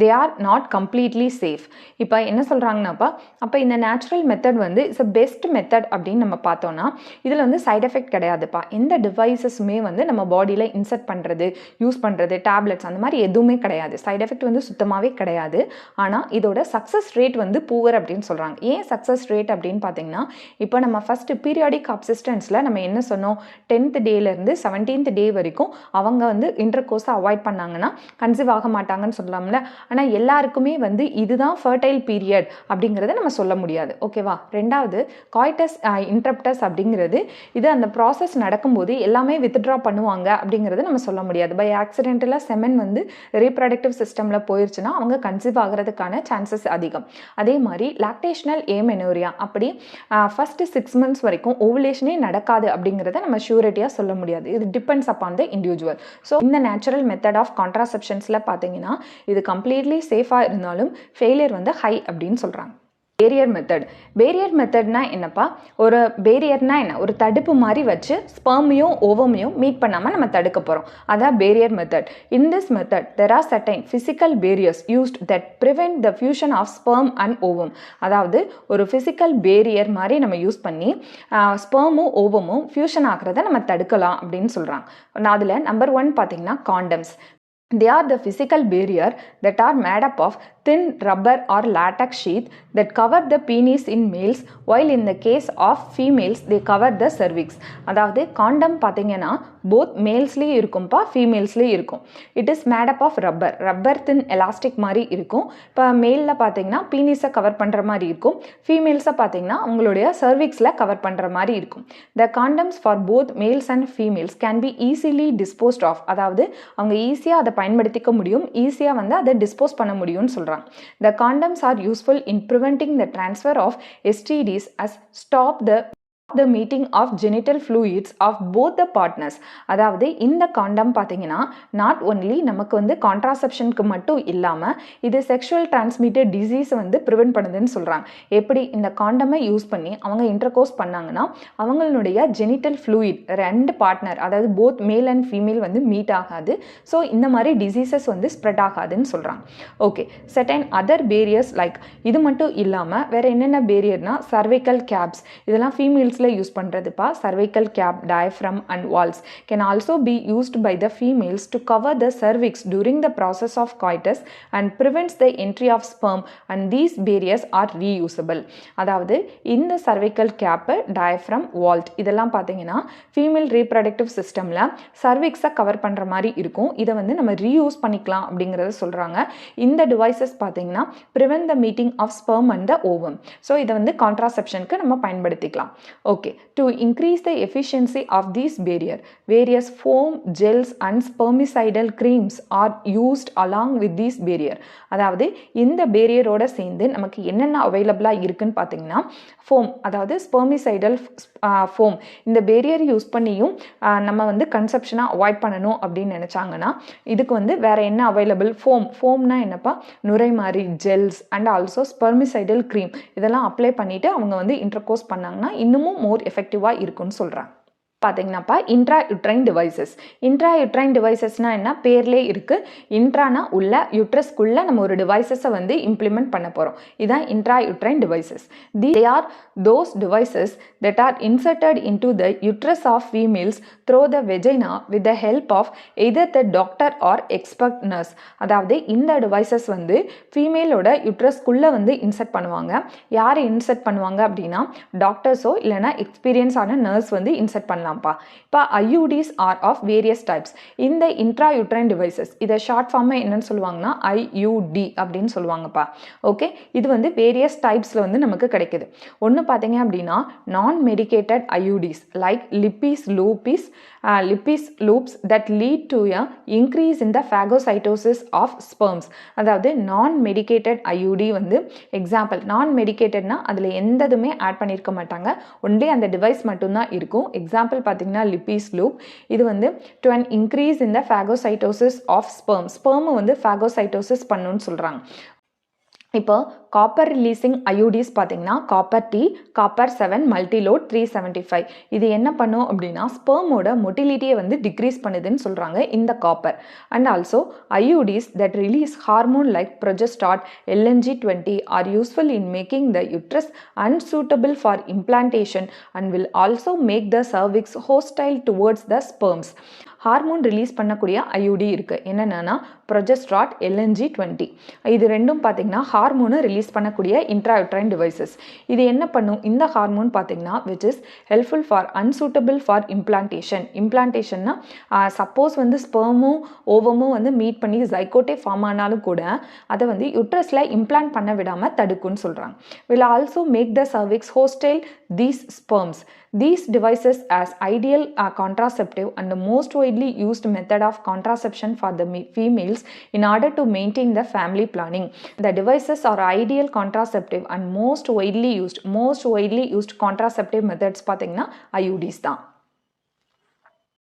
They are not completely safe. இப்போ என்ன சொல்கிறாங்கன்னாப்பா, அப்போ இந்த நேச்சுரல் மெத்தட் வந்து இட்ஸ் அ பெஸ்ட் மெத்தட் அப்படின்னு நம்ம பார்த்தோன்னா இதில் வந்து சைட் எஃபெக்ட் கிடையாதுப்பா. எந்த டிவைசஸுமே வந்து நம்ம பாடியில் இன்சர்ட் பண்ணுறது, யூஸ் பண்ணுறது, டேப்லெட்ஸ் அந்த மாதிரி எதுவுமே கிடையாது. சைட் எஃபெக்ட் வந்து சுத்தமாகவே கிடையாது. ஆனால் இதோட சக்ஸஸ் ரேட் வந்து புவர் அப்படின்னு சொல்கிறாங்க. ஏன் சக்ஸஸ் ரேட் அப்படின்னு பார்த்தீங்கன்னா, இப்போ நம்ம ஃபஸ்ட்டு பீரியாடிக் அப்சிஸ்டன்ஸில் நம்ம என்ன சொன்னோம், 10th டேலேருந்து 17th டே வரைக்கும் அவங்க வந்து இன்டர்கோர்ஸை அவாய்ட் பண்ணாங்கன்னா கன்சீவ் ஆக மாட்டாங்கன்னு சொல்லலாம்ல. ஆனால் எல்லாருக்குமே வந்து இதுதான் ஃபர்டைல் பீரியட் அப்படிங்கிறத நம்ம சொல்ல முடியாது. ஓகேவா. ரெண்டாவது காய்டஸ் இன்டரப்டஸ் அப்படிங்கிறது இது அந்த ப்ராசஸ் நடக்கும்போது எல்லாமே வித்ட்ரா பண்ணுவாங்க அப்படிங்கிறத நம்ம சொல்ல முடியாது. பை ஆக்சிடென்டலாக செமன் வந்து ரீப்ரொடக்டிவ் சிஸ்டமில் போயிடுச்சுன்னா அவங்க கன்சீவ் ஆகிறதுக்கான சான்சஸ் அதிகம். அதே மாதிரி லாக்டேஷனல் ஏமெனோரியா அப்படி ஃபர்ஸ்ட் 6 months வரைக்கும் ஓவுலேஷனே நடக்காது அப்படிங்கிறத நம்ம ஷூரிட்டியாக சொல்ல முடியாது. இது depends upon the individual. So இந்த நேச்சுரல் மெத்தட் ஆஃப் கான்ட்ராசெப்ஷன்ஸில் பார்த்தீங்கன்னா இது கம்ப்ளீட்லி சேஃபாக இருந்தாலும் ஃபெயிலியர் வந்து ஹை அப்படின்னு சொல்கிறாங்க. Barrier method. பேரியர் மெத்தட்னா என்னப்பா, ஒரு பேரியர்னா என்ன, ஒரு தடுப்பு மாதிரி வச்சு ஸ்பெர்மையும் ஓவமையும் மீட் பண்ணாமல் நம்ம தடுக்க போகிறோம். அதான் barrier method. In this method there are certain physical barriers used that prevent the fusion of sperm and ovum. அதாவது ஒரு ஃபிசிக்கல் பேரியர் மாதிரி நம்ம யூஸ் பண்ணி ஸ்பெர்மும் ஓவமும் ஃபியூஷன் ஆகிறத நம்ம தடுக்கலாம் அப்படின்னு சொல்கிறாங்க. அதில் நம்பர் 1 பார்த்தீங்கன்னா condoms. They are the physical barrier that are made up of thin rubber or latex sheath that cover the penis in males, while in the case of females they cover the cervix. அதாவது காண்டம் பார்த்தீங்கன்னா போத் மேல்ஸ்லேயும் இருக்கும்ப்பா, ஃபீமேல்ஸ்லேயும் இருக்கும். It is made up of rubber thin elastic மாதிரி இருக்கும். இப்போ மேலில் பார்த்தீங்கன்னா பீனிஸை கவர் பண்ணுற மாதிரி இருக்கும், ஃபீமேல்ஸை பார்த்தீங்கன்னா உங்களுடைய சர்விக்ஸில் கவர் பண்ணுற மாதிரி இருக்கும். The condoms for both males and females can be easily disposed of. அதாவது அவங்க ஈஸியாக அதை பயன்படுத்திக்க முடியும், ஈஸியாக வந்து அதை டிஸ்போஸ் பண்ண முடியும்னு சொல்கிறாங்க. The condoms are useful in preventing the transfer of STDs as stop the meeting of genital fluids of both the partners. அதாவது இந்த காண்டம் பார்த்தீங்கன்னா நாட் ஒன்லி நமக்கு வந்து கான்ட்ராசெப்ஷனுக்கு மட்டும் இல்லாமல் இது செக்ஷுவல் டிரான்ஸ்மிட்டட் டிசீஸ் வந்து ப்ரிவென்ட் பண்ணுதுன்னு சொல்கிறாங்க. எப்படி இந்த காண்டமை யூஸ் பண்ணி அவங்க இன்டர்கோர்ஸ் பண்ணாங்கன்னா அவங்களுடைய ஜெனிட்டல் ஃப்ளூயிட் 2 பார்ட்னர், அதாவது போத் மேல் அண்ட் ஃபீமேல் வந்து மீட் ஆகாது. ஸோ இந்த மாதிரி டிசீசஸ் வந்து ஸ்ப்ரெட் ஆகாதுன்னு சொல்கிறாங்க. Okay. Certain other barriers like இது மட்டும் இல்லாமல் வேறு என்னென்ன பேரியர்னா சர்வைக்கல் கேப்ஸ், இதெல்லாம் ஃபீமேல்ஸில் use பண்ணுறதுப்பா. cervical cap, diaphragm and walls can also be used by the females to cover the cervix during the process of coitus and prevents the entry of sperm, and these barriers are reusable. அதாவது இந்த cervical cap, diaphragm, vault இதெல்லாம் பார்த்தீங்கன்னா ஃபீமேல் ரீப்ரொடக்டிவ் சிஸ்டமில் சர்விக்ஸை கவர் பண்ணுற மாதிரி இருக்கும். இதை வந்து நம்ம ரீயூஸ் பண்ணிக்கலாம் அப்படிங்கிறத சொல்கிறாங்க. இந்த டிவைசஸ் பார்த்தீங்கன்னா prevent the meeting of sperm and the ovum. So இதை வந்து கான்ட்ராசெப்ஷனுக்கு நம்ம பயன்படுத்திக்கலாம். Okay, to increase the efficiency of this barrier, various foam, gels and spermicidal creams are used along with this barrier. அதாவது இந்த பேரியரோட சேர்ந்து நமக்கு என்னென்ன அவைலபிளாக இருக்குன்னு பார்த்தீங்கன்னா ஃபோம், அதாவது ஸ்பெர்மிசைடல் ஃபோம். இந்த பேரியர் யூஸ் பண்ணியும் நம்ம வந்து கன்செப்ஷனை அவாய்ட் பண்ணணும் அப்படின்னு நினச்சாங்கன்னா இதுக்கு வந்து வேற என்ன அவைலபிள்? ஃபோம்னா என்னப்பா? நுரை மாதிரி gels and also spermicidal cream இதெல்லாம் அப்ளை பண்ணிவிட்டு அவங்க வந்து இன்டர்கோர்ஸ் பண்ணாங்கன்னா இன்னமும் மோர் எஃபெக்டிவாக இருக்குன்னு சொல்கிறாங்க. பார்த்தீங்கன்னாப்பா இன்ட்ராயுட்ரைன் டிவைசஸ். இன்ட்ராயுட்ரைன் டிவைசஸ்னால் என்ன? பேர்லேயே இருக்குது. இன்ட்ரானா உள்ள, யுட்ரஸ்க்குள்ளே நம்ம ஒரு டிவைசஸை வந்து இம்ப்ளிமெண்ட் பண்ண போகிறோம். இதுதான் intrauterine devices. They are those devices that are inserted into the uterus of females through the vagina with the help of either the doctor or expert nurse. அதாவது இந்த டிவைசஸ் வந்து ஃபீமேலோட யுட்ரஸ்க்குள்ளே வந்து இன்சர்ட் பண்ணுவாங்க. யார் இன்சர்ட் பண்ணுவாங்க அப்படின்னா டாக்டர்ஸோ இல்லைனா எக்ஸ்பீரியன்ஸான நர்ஸ் வந்து இன்சர்ட் பண்ணலாம். இப்போ IUDs are of various types. இந்த intrauterine devices இதை ஷார்ட் ஃபார்மாக என்னன்னு சொல்லுவாங்கன்னா IUD அப்படின்னு சொல்லுவாங்கப்பா. ஓகே, இது வந்து வேரியஸ் டைப்ஸில் வந்து நமக்கு கிடைக்குது. ஒன்று பார்த்தீங்க அப்படின்னா நான் medicated IUDs like Lippes loops that lead to a increase in the phagocytosis of sperms. அதாவது நான் மெடிக்கேட்டட் IUD வந்து எக்ஸாம்பிள், நான் மெடிக்கேட்டட்னா அதில் எந்ததுமே ஆட் பண்ணியிருக்க மாட்டாங்க, ஒன்லி அந்த டிவைஸ் மட்டும்தான் இருக்கும். எக்ஸாம்பிள் பார்த்தீங்கன்னா லிப்பிஸ் லூப். இது வந்து to an increase in the phagocytosis of sperm வந்து ஃபேகோசைட்டோசிஸ் பண்ணுன்னு சொல்கிறாங்க. இப்போ காப்பர் ரிலீசிங் IUDs பார்த்தீங்கன்னா காப்பர் T, காப்பர் 7 மல்டிலோட் 375. இது என்ன பண்ணும் அப்படின்னா ஸ்பெர்மோட மொட்டிலிட்டியை வந்து டிக்ரீஸ் பண்ணுதுன்னு சொல்கிறாங்க இந்த copper. And also IUDs that release hormone like progesterone LNG20 are useful in making the uterus unsuitable for implantation and will also make the cervix hostile towards the sperms. Hormone release பண்ணக்கூடிய IUD இருக்குது. என்னென்னா ப்ரொஜெஸ்ட்ராட் LNG20. இது ரெண்டும் பார்த்தீங்கன்னா ஹார்மோனை ரிலீஸ் பண்ணக்கூடிய இன்ட்ராயுட்ரைன் டிவைசஸ். இது என்ன பண்ணும்? இந்த ஹார்மோன் பார்த்தீங்கன்னா which is helpful for unsuitable for implantation. இம்ப்ளான்டேஷன்னா சப்போஸ் வந்து ஸ்பெர்மும் ஓவமும் வந்து மீட் பண்ணி ஜைகோட்டே ஃபார்ம் ஆனாலும் கூட அதை வந்து யுட்ரஸில் இம்ப்ளான்ட் பண்ண விடாமல் தடுக்குன்னு சொல்கிறாங்க. will also make the cervix hostile these sperms. These devices as ideal contraceptive and the most widely used method of contraception for the females in order to maintain the family planning. The devices are ideal contraceptive and most widely used contraceptive methods பார்த்தீங்கன்னா IUDs தான்.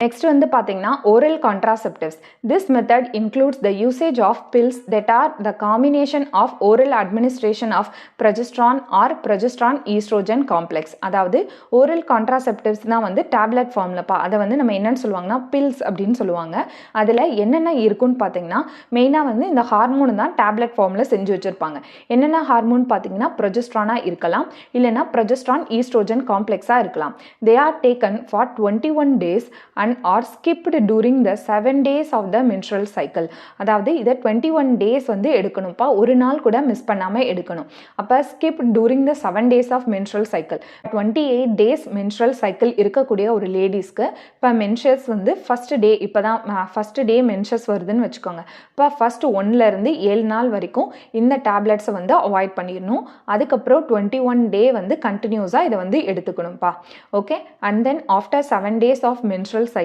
நெக்ஸ்ட் வந்து பார்த்தீங்கன்னா oral contraceptives. This method includes the usage of pills that are the combination of oral administration of progesterone or progesterone estrogen complex. அதாவது oral contraceptives தான் வந்து டேப்லெட் ஃபார்ம்லப்பா. அதை வந்து நம்ம என்னன்னு சொல்லுவாங்கன்னா பில்ஸ் அப்படின்னு சொல்லுவாங்க. அதில் என்னென்ன இருக்குன்னு பார்த்தீங்கன்னா மெயினாக வந்து இந்த ஹார்மோன் தான் டேப்லெட் ஃபார்மில் செஞ்சு வச்சுருப்பாங்க. என்னென்ன ஹார்மோன் பார்த்தீங்கன்னா ப்ரொஜெஸ்ட்ரானாக இருக்கலாம், இல்லைனா ப்ரொஜெஸ்ட்ரான் ஈஸ்ட்ரோஜன் காம்ப்ளெக்ஸாக இருக்கலாம். They are taken for 21 days and are skipped during the 7 days of the menstrual cycle. அதாவது இதை 21 days வந்து எடுக்கணும்ப்பா, ஒரு நாள் கூட மிஸ் பண்ணாமல் எடுக்கணும். அப்போ skip during the 7 days of menstrual cycle. 28 days menstrual cycle இருக்கக்கூடிய ஒரு லேடிஸ்க்கு இப்போ மென்சஸ் வந்து ஃபஸ்ட் டே, இப்போ தான் ஃபஸ்ட் டே மென்சஸ் வருதுன்னு வச்சுக்கோங்க. இப்போ ஃபஸ்ட் 1லேருந்து 7 நாள் வரைக்கும் இந்த டேப்லெட்ஸை வந்து அவாய்ட் பண்ணிடணும். அதுக்கப்புறம் 21 டே வந்து கண்டினியூஸாக இதை வந்து எடுத்துக்கணும்ப்பா. Okay, and then after 7 days of menstrual cycle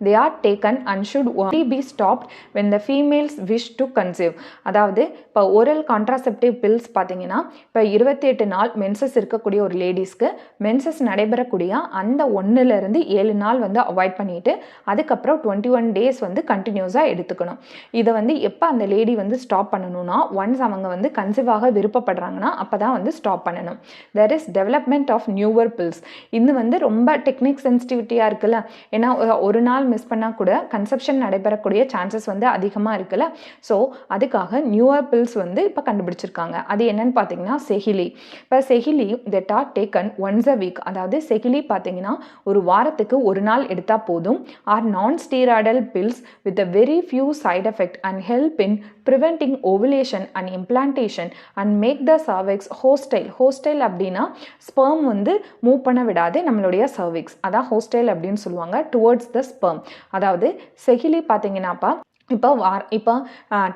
they are taken and should only be stopped when the females wish to conceive. அதாவது இப்போ oral contraceptive pills பார்த்தீங்கன்னா இப்போ 28 நாள் மென்சஸ் இருக்கக்கூடிய ஒரு லேடிஸ்க்கு மென்சஸ் நடைபெறக்கூடிய அந்த 1லேருந்து 7 நாள் வந்து அவாய்ட் பண்ணிட்டு அதுக்கப்புறம் 21 days வந்து கண்டினியூஸாக எடுத்துக்கணும். இதை வந்து எப்போ அந்த லேடி வந்து ஸ்டாப் பண்ணணும்னா ஒன்ஸ் அவங்க வந்து கன்சீவ் ஆக விருப்பப்படுறாங்கன்னா அப்போ தான் வந்து ஸ்டாப் பண்ணணும். there is development of newer pills. இது வந்து ரொம்ப டெக்னிக் சென்சிட்டிவிட்டியாக இருக்குல்ல, ஏன்னா ஒரு நாள் மிஸ் பண்ணால் கூட கன்செப்ஷன் நடைபெறக்கூடிய சான்சஸ் வந்து அதிகமாக இருக்குல்ல. ஸோ அதுக்காக நியூவர் பில்ஸ் வந்து இப்போ கண்டுபிடிச்சிருக்காங்க. அது என்னன்னு பார்த்தீங்கன்னா செஹிலி. இப்போ செஹிலி that are taken once a week. அதாவது செஹிலி பார்த்தீங்கன்னா ஒரு வாரத்துக்கு ஒரு நாள் எடுத்தால் போதும். Or non steroidal pills with a very few side effect and help in preventing ovulation and implantation and make the cervix hostile. hostile அப்படின்னா ஸ்பெர்ம் வந்து மூவ் பண்ண விடாது நம்மளுடைய cervix, அதான் hostile அப்படின்னு சொல்லுவாங்க towards the sperm. அதாவது செஹிலி பார்த்தீங்கன்னாப்பா இப்போ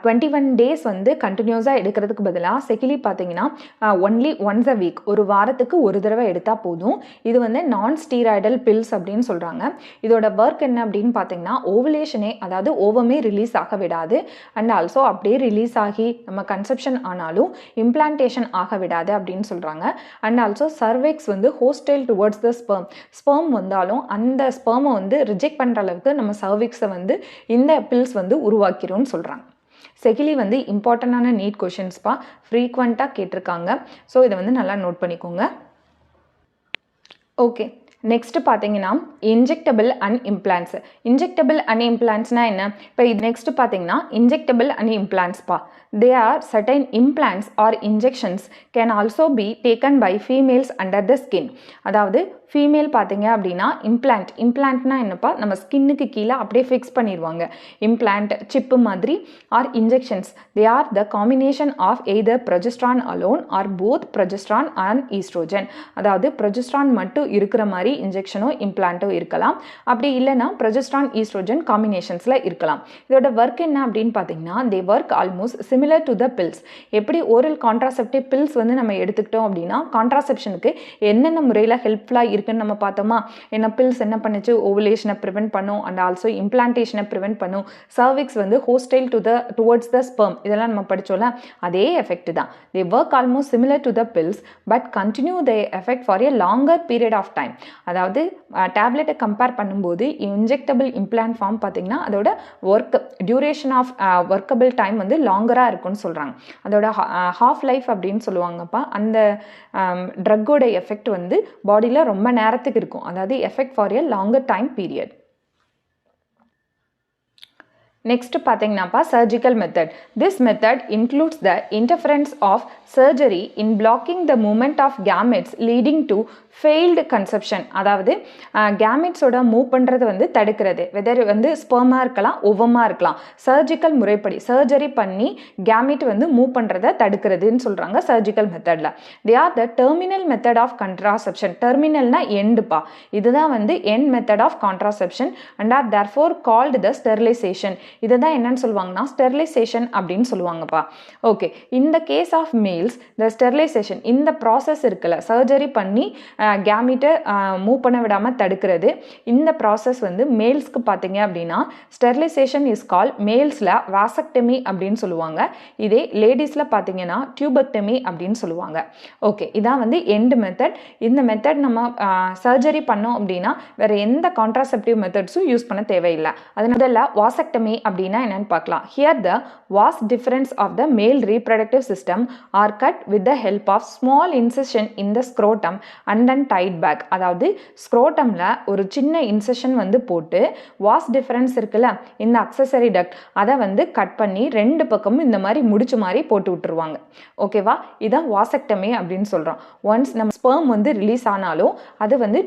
21 டேஸ் வந்து கண்டினியூஸாக எடுக்கிறதுக்கு பதிலாக செகிலி பார்த்தீங்கன்னா ஒன்லி ஒன்ஸ் அ வீக், ஒரு வாரத்துக்கு ஒரு தடவை எடுத்தால் போதும். இது வந்து நான் ஸ்டீராய்டல் பில்ஸ் அப்படின்னு சொல்கிறாங்க. இதோட ஒர்க் என்ன அப்படின்னு பார்த்தீங்கன்னா, ஓவலேஷனே, அதாவது ஓவமே ரிலீஸ் ஆக விடாது. அண்ட் ஆல்சோ அப்படியே ரிலீஸ் ஆகி நம்ம கன்செப்ஷன் ஆனாலும் இம்ப்ளான்டேஷன் ஆக விடாது அப்படின்னு சொல்கிறாங்க. அண்ட் ஆல்சோ சர்வெக்ஸ் வந்து ஹோஸ்டைல் டுவர்ட்ஸ் த ஸ்பெர்ம் வந்தாலும் அந்த ஸ்பெர்மை வந்து ரிஜெக்ட் பண்ணுற அளவுக்கு நம்ம சர்விக்ஸை வந்து இந்த பில்ஸ் வந்து உருவாக்கிறோம்னு சொல்கிறாங்க. செகிலி வந்து இம்பார்ட்டண்டான நீட் கொஷின்ஸ்ப்பா, ஃப்ரீக்வெண்ட்டாக கேட்டிருக்காங்க. ஸோ இதை வந்து நல்லா நோட் பண்ணிக்கோங்க. ஓகே, நெக்ஸ்ட் பார்த்தீங்கன்னா injectable and implants. Injectable and இம்ப்ளான்ட்ஸ்னா என்ன? இப்போ இது நெக்ஸ்ட் பார்த்தீங்கன்னா இன்ஜெக்டபிள் அண்ட் இம்ப்ளான்ட்ஸ்ப்பா. They are certain implants or injections can also be taken by females under the skin. அதாவது ஃபீமேல் பார்த்தீங்க அப்படின்னா இம்ப்ளான்ட்னா என்னப்பா, நம்ம ஸ்கின்னுக்கு கீழே அப்படியே ஃபிக்ஸ் பண்ணிடுவாங்க. இம்ப்ளான்ட் சிப்பு மாதிரி. Or injections, they are the combination of either progesterone alone or both progesterone and oestrogen. அதாவது ப்ரொஜெஸ்ட்ரான் மட்டும் இருக்கிற மாதிரி இன்ஜெக்ஷனோ இம்ப்ளான்ட்டோ இருக்கலாம். அப்படி இல்லைனா ப்ரொஜெஸ்ட்ரான் ஈஸ்ட்ரோஜன் காம்பினேஷன்ஸில் இருக்கலாம். இதோட ஒர்க் என்ன அப்படின்னு பார்த்தீங்கன்னா, they work almost similar to the pills. எப்படி ஓரல் கான்ட்ராசெப்டிவ் பில்ஸ் வந்து நம்ம எடுத்துக்கிட்டோம் அப்படின்னா கான்ட்ராசெப்ஷனுக்கு என்னென்ன முறையில் ஹெல்ப்ஃபுல்லாக இருக்குன்னு நம்ம பார்த்தோமா. என்ன பில்ஸ் என்ன பண்ணுச்சு, ஓவலேஷனை ப்ரிவென்ட் பண்ணும் அண்ட் ஆல்சோ இம்ப்ளான்டேஷனை ப்ரிவென்ட் பண்ணும். சர்விக்ஸ் வந்து ஹோஸ்டைல் டுவர்ட்ஸ் த ஸ்பெர்ம், இதெல்லாம் நம்ம படிச்சோம்ல, அதே எஃபெக்ட் தான். They work almost similar to the pills but continue the effect for a longer period of time. அதாவது டேப்லெட்டை கம்பேர் பண்ணும்போது இன்ஜெக்டபிள் இம்ப்ளான்ட் ஃபார்ம் பார்த்தீங்கன்னா அதோட டியூரேஷன் ஆஃப் ஒர்க்கபிள் டைம் வந்து லாங்கராக இருக்கும்னு சொல்கிறாங்க. அதோட ஹாஃப் லைஃப் அப்படின்னு சொல்லுவாங்கப்பா. அந்த ட்ரக்கோட எஃபெக்ட் வந்து பாடியில் ரொம்ப நேரத்துக்கு இருக்கும். அதாவது effect for a longer time period. Next பார்த்தீங்கன்னாப்பா surgical method. This method includes the interference of surgery in blocking the movement of gametes leading to failed conception. அதாவது கேமெட்ஸோட மூவ் பண்ணுறது வந்து தடுக்கிறது. வெதர் வந்து ஸ்பெர்மாக இருக்கலாம், ஓவமாக இருக்கலாம். சர்ஜிக்கல் முறைப்படி சர்ஜரி பண்ணி கேமெட் வந்து மூவ் பண்ணுறதை தடுக்கிறதுன்னு சொல்கிறாங்க சர்ஜிக்கல் மெத்தடில். They are the terminal method of contraception. டெர்மினல்னா எண்டுப்பா. இதுதான் வந்து end method of contraception and are therefore called the sterilisation. இதை தான் என்னன்னு சொல்லுவாங்கன்னா ஸ்டெரிலைசேஷன் அப்படின்னு சொல்லுவாங்கப்பா. ஓகே, இந்த case of males the sterilisation, இந்த ப்ராசஸ் இருக்குல்ல, சர்ஜரி பண்ணி கேமிட்டை மூவ் பண்ண விடாமல் தடுக்கிறது. இந்த ப்ராசஸ் வந்து மேல்ஸ்க்கு பார்த்தீங்க அப்படின்னா ஸ்டெரிலைசேஷன் இஸ் கால் மேல்ஸில் வாசக்டமி அப்படின்னு சொல்லுவாங்க. இதே லேடிஸில் பார்த்தீங்கன்னா டியூபெக்டமி அப்படின்னு சொல்லுவாங்க. ஓகே, இதான் வந்து எண்ட் மெத்தட். இந்த மெத்தட் நம்ம சர்ஜரி பண்ணோம் அப்படின்னா வேற எந்த கான்ட்ராசெப்டிவ் மெத்தட்ஸும் யூஸ் பண்ண தேவையில்லை. அதனால வாசக்டமி அப்படின்னா என்னன்னு பார்க்கலாம். Here the vas deferens of the male reproductive system are cut with the help of small incision in the scrotum and then tied back. அதாவது ஸ்க்ரோட்டமில் ஒரு சின்ன இன்செஷன் வந்து போட்டு வாஸ் டிஃபரன்ஸ் இருக்குல்ல, இந்த அக்சசரி டக்ட் அதை வந்து கட் பண்ணி ரெண்டு பக்கமும் இந்த மாதிரி முடிச்சு மாதிரி போட்டு விட்டுருவாங்க. ஓகேவா, இதான் வாசக்டமி அப்படின்னு சொல்கிறோம். ஒன்ஸ் நம்ம ஸ்பெர்ம் வந்து ரிலீஸ் ஆனாலும் அது வந்து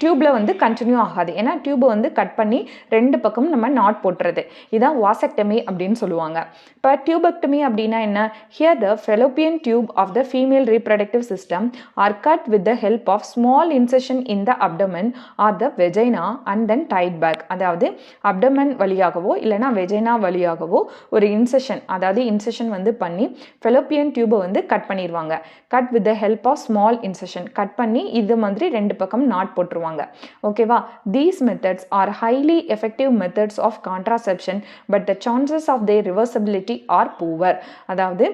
டியூப்ல வந்து கண்டினியூ ஆகாது. ஏன்னா டியூபை வந்து கட் பண்ணி ரெண்டு பக்கமும் நம்ம நாட் போட்டுறது. இதான் வாசக்டமி அப்படின்னு சொல்லுவாங்க. இப்போ டியூபெக்டமி அப்படின்னா என்ன? Here the fallopian tube of the female reproductive system are cut with the help of small incision in the abdomen or the vagina and then tied back. அதாவது abdomen வழியாகவோ இல்லைனா வெஜைனா வழியாகவோ ஒரு இன்செஷன், அதாவது இன்செஷன் வந்து பண்ணி ஃபெலோப்பியன் டியூபை வந்து கட் பண்ணிடுவாங்க. Cut with the help of small incision, cut பண்ணி இது மாதிரி ரெண்டு பக்கம் நாட் போட்டுருவாங்க. ஓகேவா, these methods are highly effective methods of contraception but the chances of their reversibility are poor. அதாவது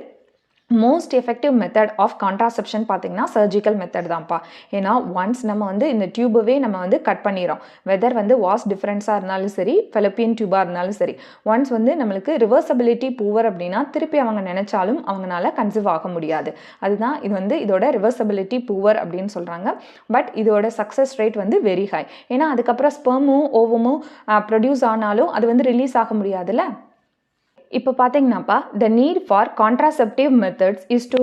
most effective method of contraception பார்த்தீங்கன்னா சர்ஜிக்கல் மெத்தட் தான்ப்பா. ஏன்னா ஒன்ஸ் நம்ம வந்து இந்த டியூபவே நம்ம வந்து கட் பண்ணிடுறோம். வெதர் வந்து வாஸ் டிஃப்ரென்ஸாக இருந்தாலும் சரி, ஃபெலோப்பியன் டியூபாக இருந்தாலும் சரி, ஒன்ஸ் வந்து நம்மளுக்கு ரிவர்சபிலிட்டி பூவர் அப்படின்னா திருப்பி அவங்க நினைச்சாலும் அவங்களால கன்சீவ் ஆக முடியாது. அதுதான் இது வந்து இதோட ரிவர்சபிலிட்டி பூவர் அப்படின்னு சொல்கிறாங்க. பட் இதோட சக்ஸஸ் ரேட் வந்து வெரி ஹை. ஏன்னா அதுக்கப்புறம் ஸ்பெர்மும் ஓவமும் ப்ரொடியூஸ் ஆனாலும் அது வந்து ரிலீஸ் ஆக முடியாதுல்ல. இப்போ பார்த்தீங்கன்னாப்பா, the need for contraceptive methods is to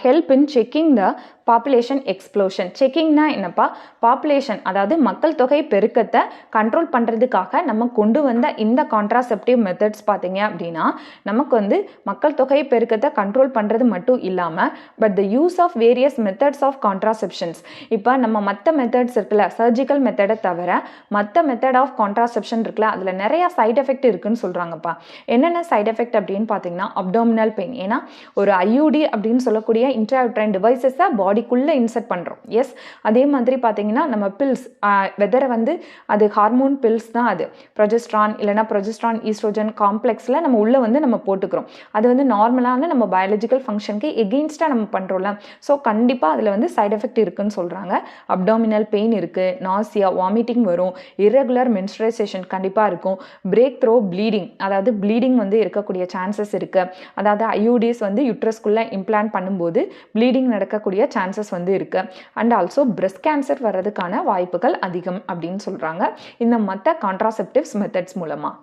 help in checking the population explosion. செக்கிங்னா என்னப்பா, பாப்புலேஷன் அதாவது மக்கள் தொகை பெருக்கத்தை கண்ட்ரோல் பண்ணுறதுக்காக நம்ம கொண்டு வந்த இந்த கான்ட்ராசெப்டிவ் மெத்தட்ஸ் பார்த்தீங்க அப்படின்னா நமக்கு வந்து மக்கள் தொகை பெருக்கத்தை கண்ட்ரோல் பண்ணுறது மட்டும் இல்லாமல் but the use of various methods of contraceptions. இப்போ நம்ம மற்ற மெத்தட்ஸ் இருக்குல்ல, சர்ஜிக்கல் மெத்தடை தவிர மற்ற மெத்தட் ஆஃப் கான்ட்ராசெப்ஷன் இருக்குல்ல, அதில் நிறையா சைட் எஃபெக்ட் இருக்குன்னு சொல்கிறாங்கப்பா. என்னென்ன சைட் எஃபெக்ட் அப்படின்னு பார்த்தீங்கன்னா அப்டாமினல் பெயின். ஏன்னா ஒரு ஐயூடி அப்படின்னு சொல்லக்கூடிய இன்ட்ராயூட்ரைன் டிவைசஸை பாடிக்குள்ளே இன்செர்ட் பண்ணுறோம். எஸ், அதே மாதிரி பார்த்தீங்கன்னா நம்ம பில்ஸ் வெதரை வந்து அது ஹார்மோன் பில்ஸ் தான், அது ப்ரொஜெஸ்ட்ரான் இல்லைனா ப்ரொஜெஸ்ட்ரான் ஈஸ்ட்ரோஜன் காம்ப்ளெக்ஸில் நம்ம உள்ளே வந்து நம்ம போட்டுக்கிறோம். அது வந்து நார்மலான நம்ம பயாலஜிக்கல் ஃபங்க்ஷனுக்கு எகெயின்ஸ்டாக நம்ம பண்ணுறோம்ல. ஸோ கண்டிப்பாக அதில் வந்து சைட் எஃபெக்ட் இருக்குன்னு சொல்கிறாங்க. அப்டாமினல் பெயின் இருக்குது, நாசியா, வாமிட்டிங் வரும், இர்ரெகுலர் மென்ஸ்ட்ரேஷன் கண்டிப்பாக இருக்கும், பிரேக் த்ரோ ப்ளீடிங் அதாவது ப்ளீடிங் வந்து இருக்கக்கூடிய சான்சஸ் இருக்குது. அதாவது ஐயூடிஸ் வந்து யுட்ரஸ்குள்ளே இம்ப்ளான்ட் பண்ணும்போது ப்ளீடிங் நடக்கக்கூடிய சான்சஸ் வந்து இருக்குது. அண்ட் ஆல்சோ பிரெஸ்ட் கேன்சர் வர்றதுக்கான வாய்ப்புகள் அதிகம் அப்படின்னு சொல்கிறாங்க இந்த மற்ற கான்ட்ராசெப்டிவ்ஸ் மெத்தட்ஸ் மூலமாக.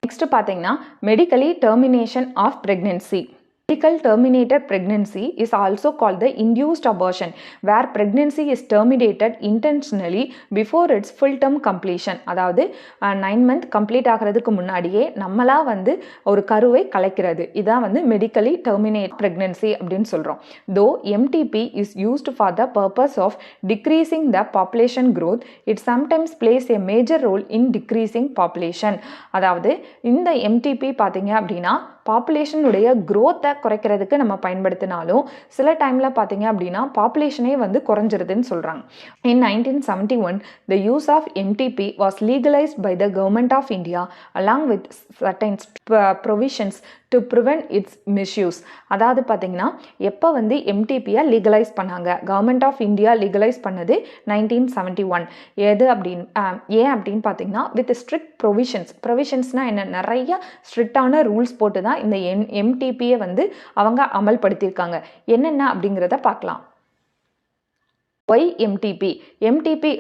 நெக்ஸ்ட் பார்த்தீங்கன்னா medically termination of pregnancy. Medical terminated pregnancy is also called the induced abortion, where pregnancy is terminated intentionally before its full term completion. அதாவது 9 month கம்ப்ளீட் ஆகிறதுக்கு முன்னாடியே நம்மளா வந்து ஒரு கருவை கலைக்கிறது. இதான் வந்து மெடிக்கலி டெர்மினேட் pregnancy அப்படின்னு சொல்கிறோம். Though MTP is used for the purpose of decreasing the population growth, it sometimes plays a major role in decreasing population. அதாவது இந்த MTP பார்த்தீங்க அப்படின்னா பாப்புலேஷனுடைய க்ரோத்தை குறைக்கிறதுக்கு நம்ம பயன்படுத்தினாலும் சில டைமில் பார்த்தீங்க அப்படின்னா பாப்புலேஷனே வந்து குறைஞ்சிருதுன்னு சொல்கிறாங்க. In 1971, the use of MTP was legalized by the government of India along with certain provisions to prevent its misuse. அதாவது பார்த்தீங்கன்னா எப்போ வந்து எம்டிபியை லீகலைஸ் பண்ணாங்க, கவர்மெண்ட் ஆஃப் இந்தியா லீகலைஸ் பண்ணது 1971. எது அப்படின்னு ஏன் அப்படின்னு பார்த்தீங்கன்னா வித் ஸ்ட்ரிக்ட் ப்ரொவிஷன்ஸ்னால் என்ன, நிறைய ஸ்ட்ரிக்டான ரூல்ஸ் போட்டு தான் இந்த எம்டிபியை வந்து அவங்க அமல்படுத்தியிருக்காங்க. என்னென்ன அப்படிங்கிறத பார்க்கலாம். ஒய் எம்டிபி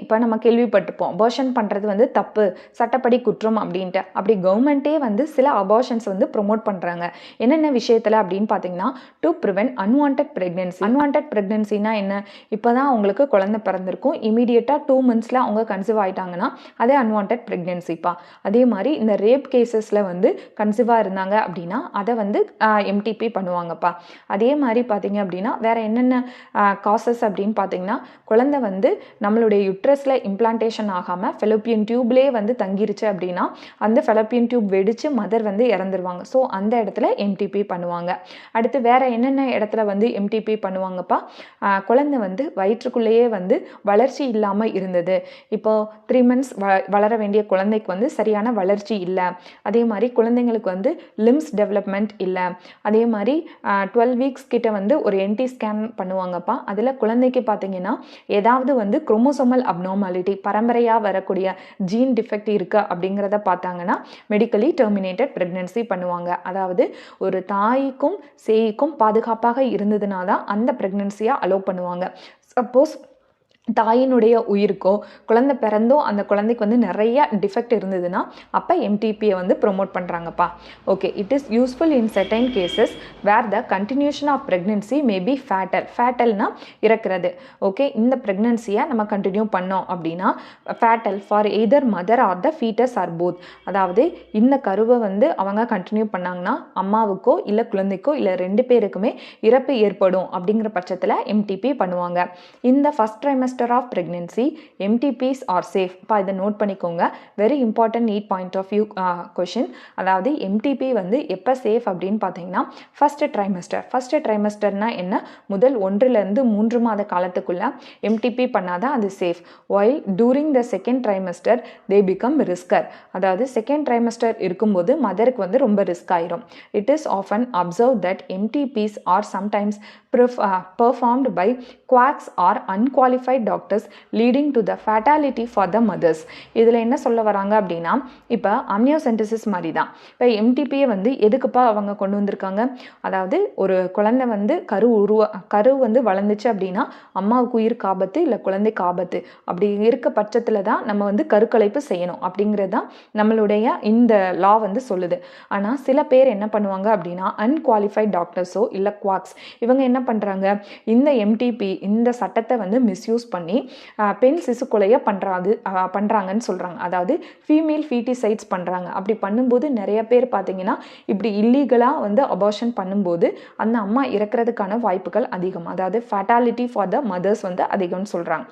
இப்போ நம்ம கேள்விப்பட்டிருப்போம் அபார்ஷன் பண்ணுறது வந்து தப்பு, சட்டப்படி குற்றம் அப்படின்ட்டு. அப்படி கவர்மெண்ட்டே வந்து சில அபார்ஷன்ஸ் வந்து ப்ரொமோட் பண்ணுறாங்க. என்னென்ன விஷயத்தில் அப்படின்னு பார்த்தீங்கன்னா to prevent unwanted pregnancy. Unwanted ப்ரெக்னென்சினா என்ன, இப்போ தான் அவங்களுக்கு குழந்தை பிறந்திருக்கும், இமீடியட்டாக 2 months அவங்க கன்சீவ் ஆகிட்டாங்கன்னா அதே அன்வான்ட் ப்ரெக்னென்சிப்பா. அதே மாதிரி இந்த ரேப் கேசஸில் வந்து கன்சீவாக இருந்தாங்க அப்படின்னா அதை வந்து எம்டிபி பண்ணுவாங்கப்பா. அதே மாதிரி பார்த்தீங்க அப்படின்னா வேறு என்னென்ன காசஸ் அப்படின்னு பார்த்தீங்கன்னா குழந்தை வந்து நம்மளுடைய யுட்ரஸில் இம்ப்ளான்டேஷன் ஆகாமல் ஃபெலோப்பியன் டியூப்லேயே வந்து தங்கிருச்சு அப்படின்னா அந்த ஃபெலோப்பியன் டியூப் வெடித்து மதர் வந்து இறந்துருவாங்க. ஸோ அந்த இடத்துல எம்டிபி பண்ணுவாங்க. அடுத்து வேறு என்னென்ன இடத்துல வந்து எம்டிபி பண்ணுவாங்கப்பா, குழந்தை வந்து வயிற்றுக்குள்ளேயே வந்து வளர்ச்சி இல்லாமல் இருந்தது, இப்போது 3 months வளர வேண்டிய குழந்தைக்கு வந்து சரியான வளர்ச்சி இல்லை, அதே மாதிரி குழந்தைங்களுக்கு வந்து லிம்ஸ் டெவலப்மெண்ட் இல்லை, அதே மாதிரி 12 weeks கிட்ட வந்து ஒரு என்டி ஸ்கேன் பண்ணுவாங்கப்பா. அதில் குழந்தைக்கு பார்த்தீங்கன்னா ஏதாவது வந்து குரோமோசோமல் அப்நார்மாலிட்டி பரம்பரையாக வரக்கூடிய ஜீன் டிஃபெக்ட் இருக்கு அப்படிங்கிறத பார்த்தாங்கன்னா மெடிக்கலி டெர்மினேட்டட் பிரெக்னன்சி பண்ணுவாங்க. அதாவது ஒரு தாய்க்கும் சேய்க்கும் பாதுகாப்பாக இருந்ததுனா தான் அந்த பிரெக்னன்சியை அலோவ் பண்ணுவாங்க. சப்போஸ் தாயினுடைய உயிருக்கோ குழந்தை பிறந்தோ அந்த குழந்தைக்கு வந்து நிறைய டிஃபெக்ட் இருந்ததுன்னா அப்போ எம்டிபியை வந்து ப்ரொமோட் பண்ணுறாங்கப்பா. Okay, it is useful in certain cases where the continuation of pregnancy may be ஃபேட்டல்னா இறக்கிறது. ஓகே, இந்த ப்ரெக்னன்சியை நம்ம கண்டினியூ பண்ணோம் அப்படின்னா fatal for either mother or the foetus or both. அதாவது இந்த கருவை வந்து அவங்க கண்டினியூ பண்ணாங்கன்னா அம்மாவுக்கோ இல்லை குழந்தைக்கோ இல்லை 2 பேருக்குமே இறப்பு ஏற்படும். அப்படிங்கிற பட்சத்தில் எம்டிபி பண்ணுவாங்க. இந்த first trimester of pregnancy MTPs are safe. இதை நோட் பண்ணிக்கோங்க, very important NEET point of view question. அதாவது எம்டிபி வந்து எப்போ சேஃப் அப்படின்னு பார்த்தீங்கன்னா ஃபர்ஸ்ட் ட்ரைமஸ்டர்னா என்ன, முதல் 1 to 3 மாத காலத்துக்குள்ள எம்டிபி பண்ணாதான் அது safe. while during the second trimester they become risker. அதாவது செகண்ட் ட்ரைமஸ்டர் இருக்கும்போது மதருக்கு வந்து ரொம்ப ரிஸ்க் ஆயிரும். It is often observe that MTPs are sometimes performed by quacks or unqualified doctors leading to the fatality for the mothers. இதில் என்ன சொல்ல வராங்க அப்படின்னா இப்போ அம்னியோசென்டிசிஸ் மாதிரி தான். இப்போ எம்டிபியை வந்து எதுக்குப்பா அவங்க கொண்டு வந்திருக்காங்க, அதாவது ஒரு குழந்தை வந்து கரு வந்து வளர்ந்துச்சு அப்படின்னா அம்மாவுக்கு உயிருக்கு ஆபத்து இல்லை குழந்தைக்கு ஆபத்து, அப்படி இருக்க பட்சத்தில் தான் நம்ம வந்து கருக்கலைப்பு செய்யணும் அப்படிங்கிறது தான் நம்மளுடைய இந்த லா வந்து சொல்லுது. ஆனால் சில பேர் என்ன பண்ணுவாங்க அப்படின்னா அன்குவாலிஃபைட் டாக்டர்ஸோ இல்லை குவாக்ஸ் இவங்க என்ன பண்ணுறாங்க, இந்த எம்டிபி இந்த சட்டத்தை வந்து மிஸ்யூஸ் பண்ணி பெண் சிசு கொலையை பண்ணுறாங்கன்னு சொல்கிறாங்க. அதாவது ஃபீமேல் ஃபீட்டிசைட்ஸ் பண்ணுறாங்க. அப்படி பண்ணும்போது நிறைய பேர் பார்த்தீங்கன்னா இப்படி இல்லீகலாக வந்து அபார்ஷன் பண்ணும்போது அந்த அம்மா இறக்கிறதுக்கான வாய்ப்புகள் அதிகம். அதாவது ஃபேட்டாலிட்டி ஃபார் த மதர்ஸ் வந்து அதிகம்னு சொல்கிறாங்க.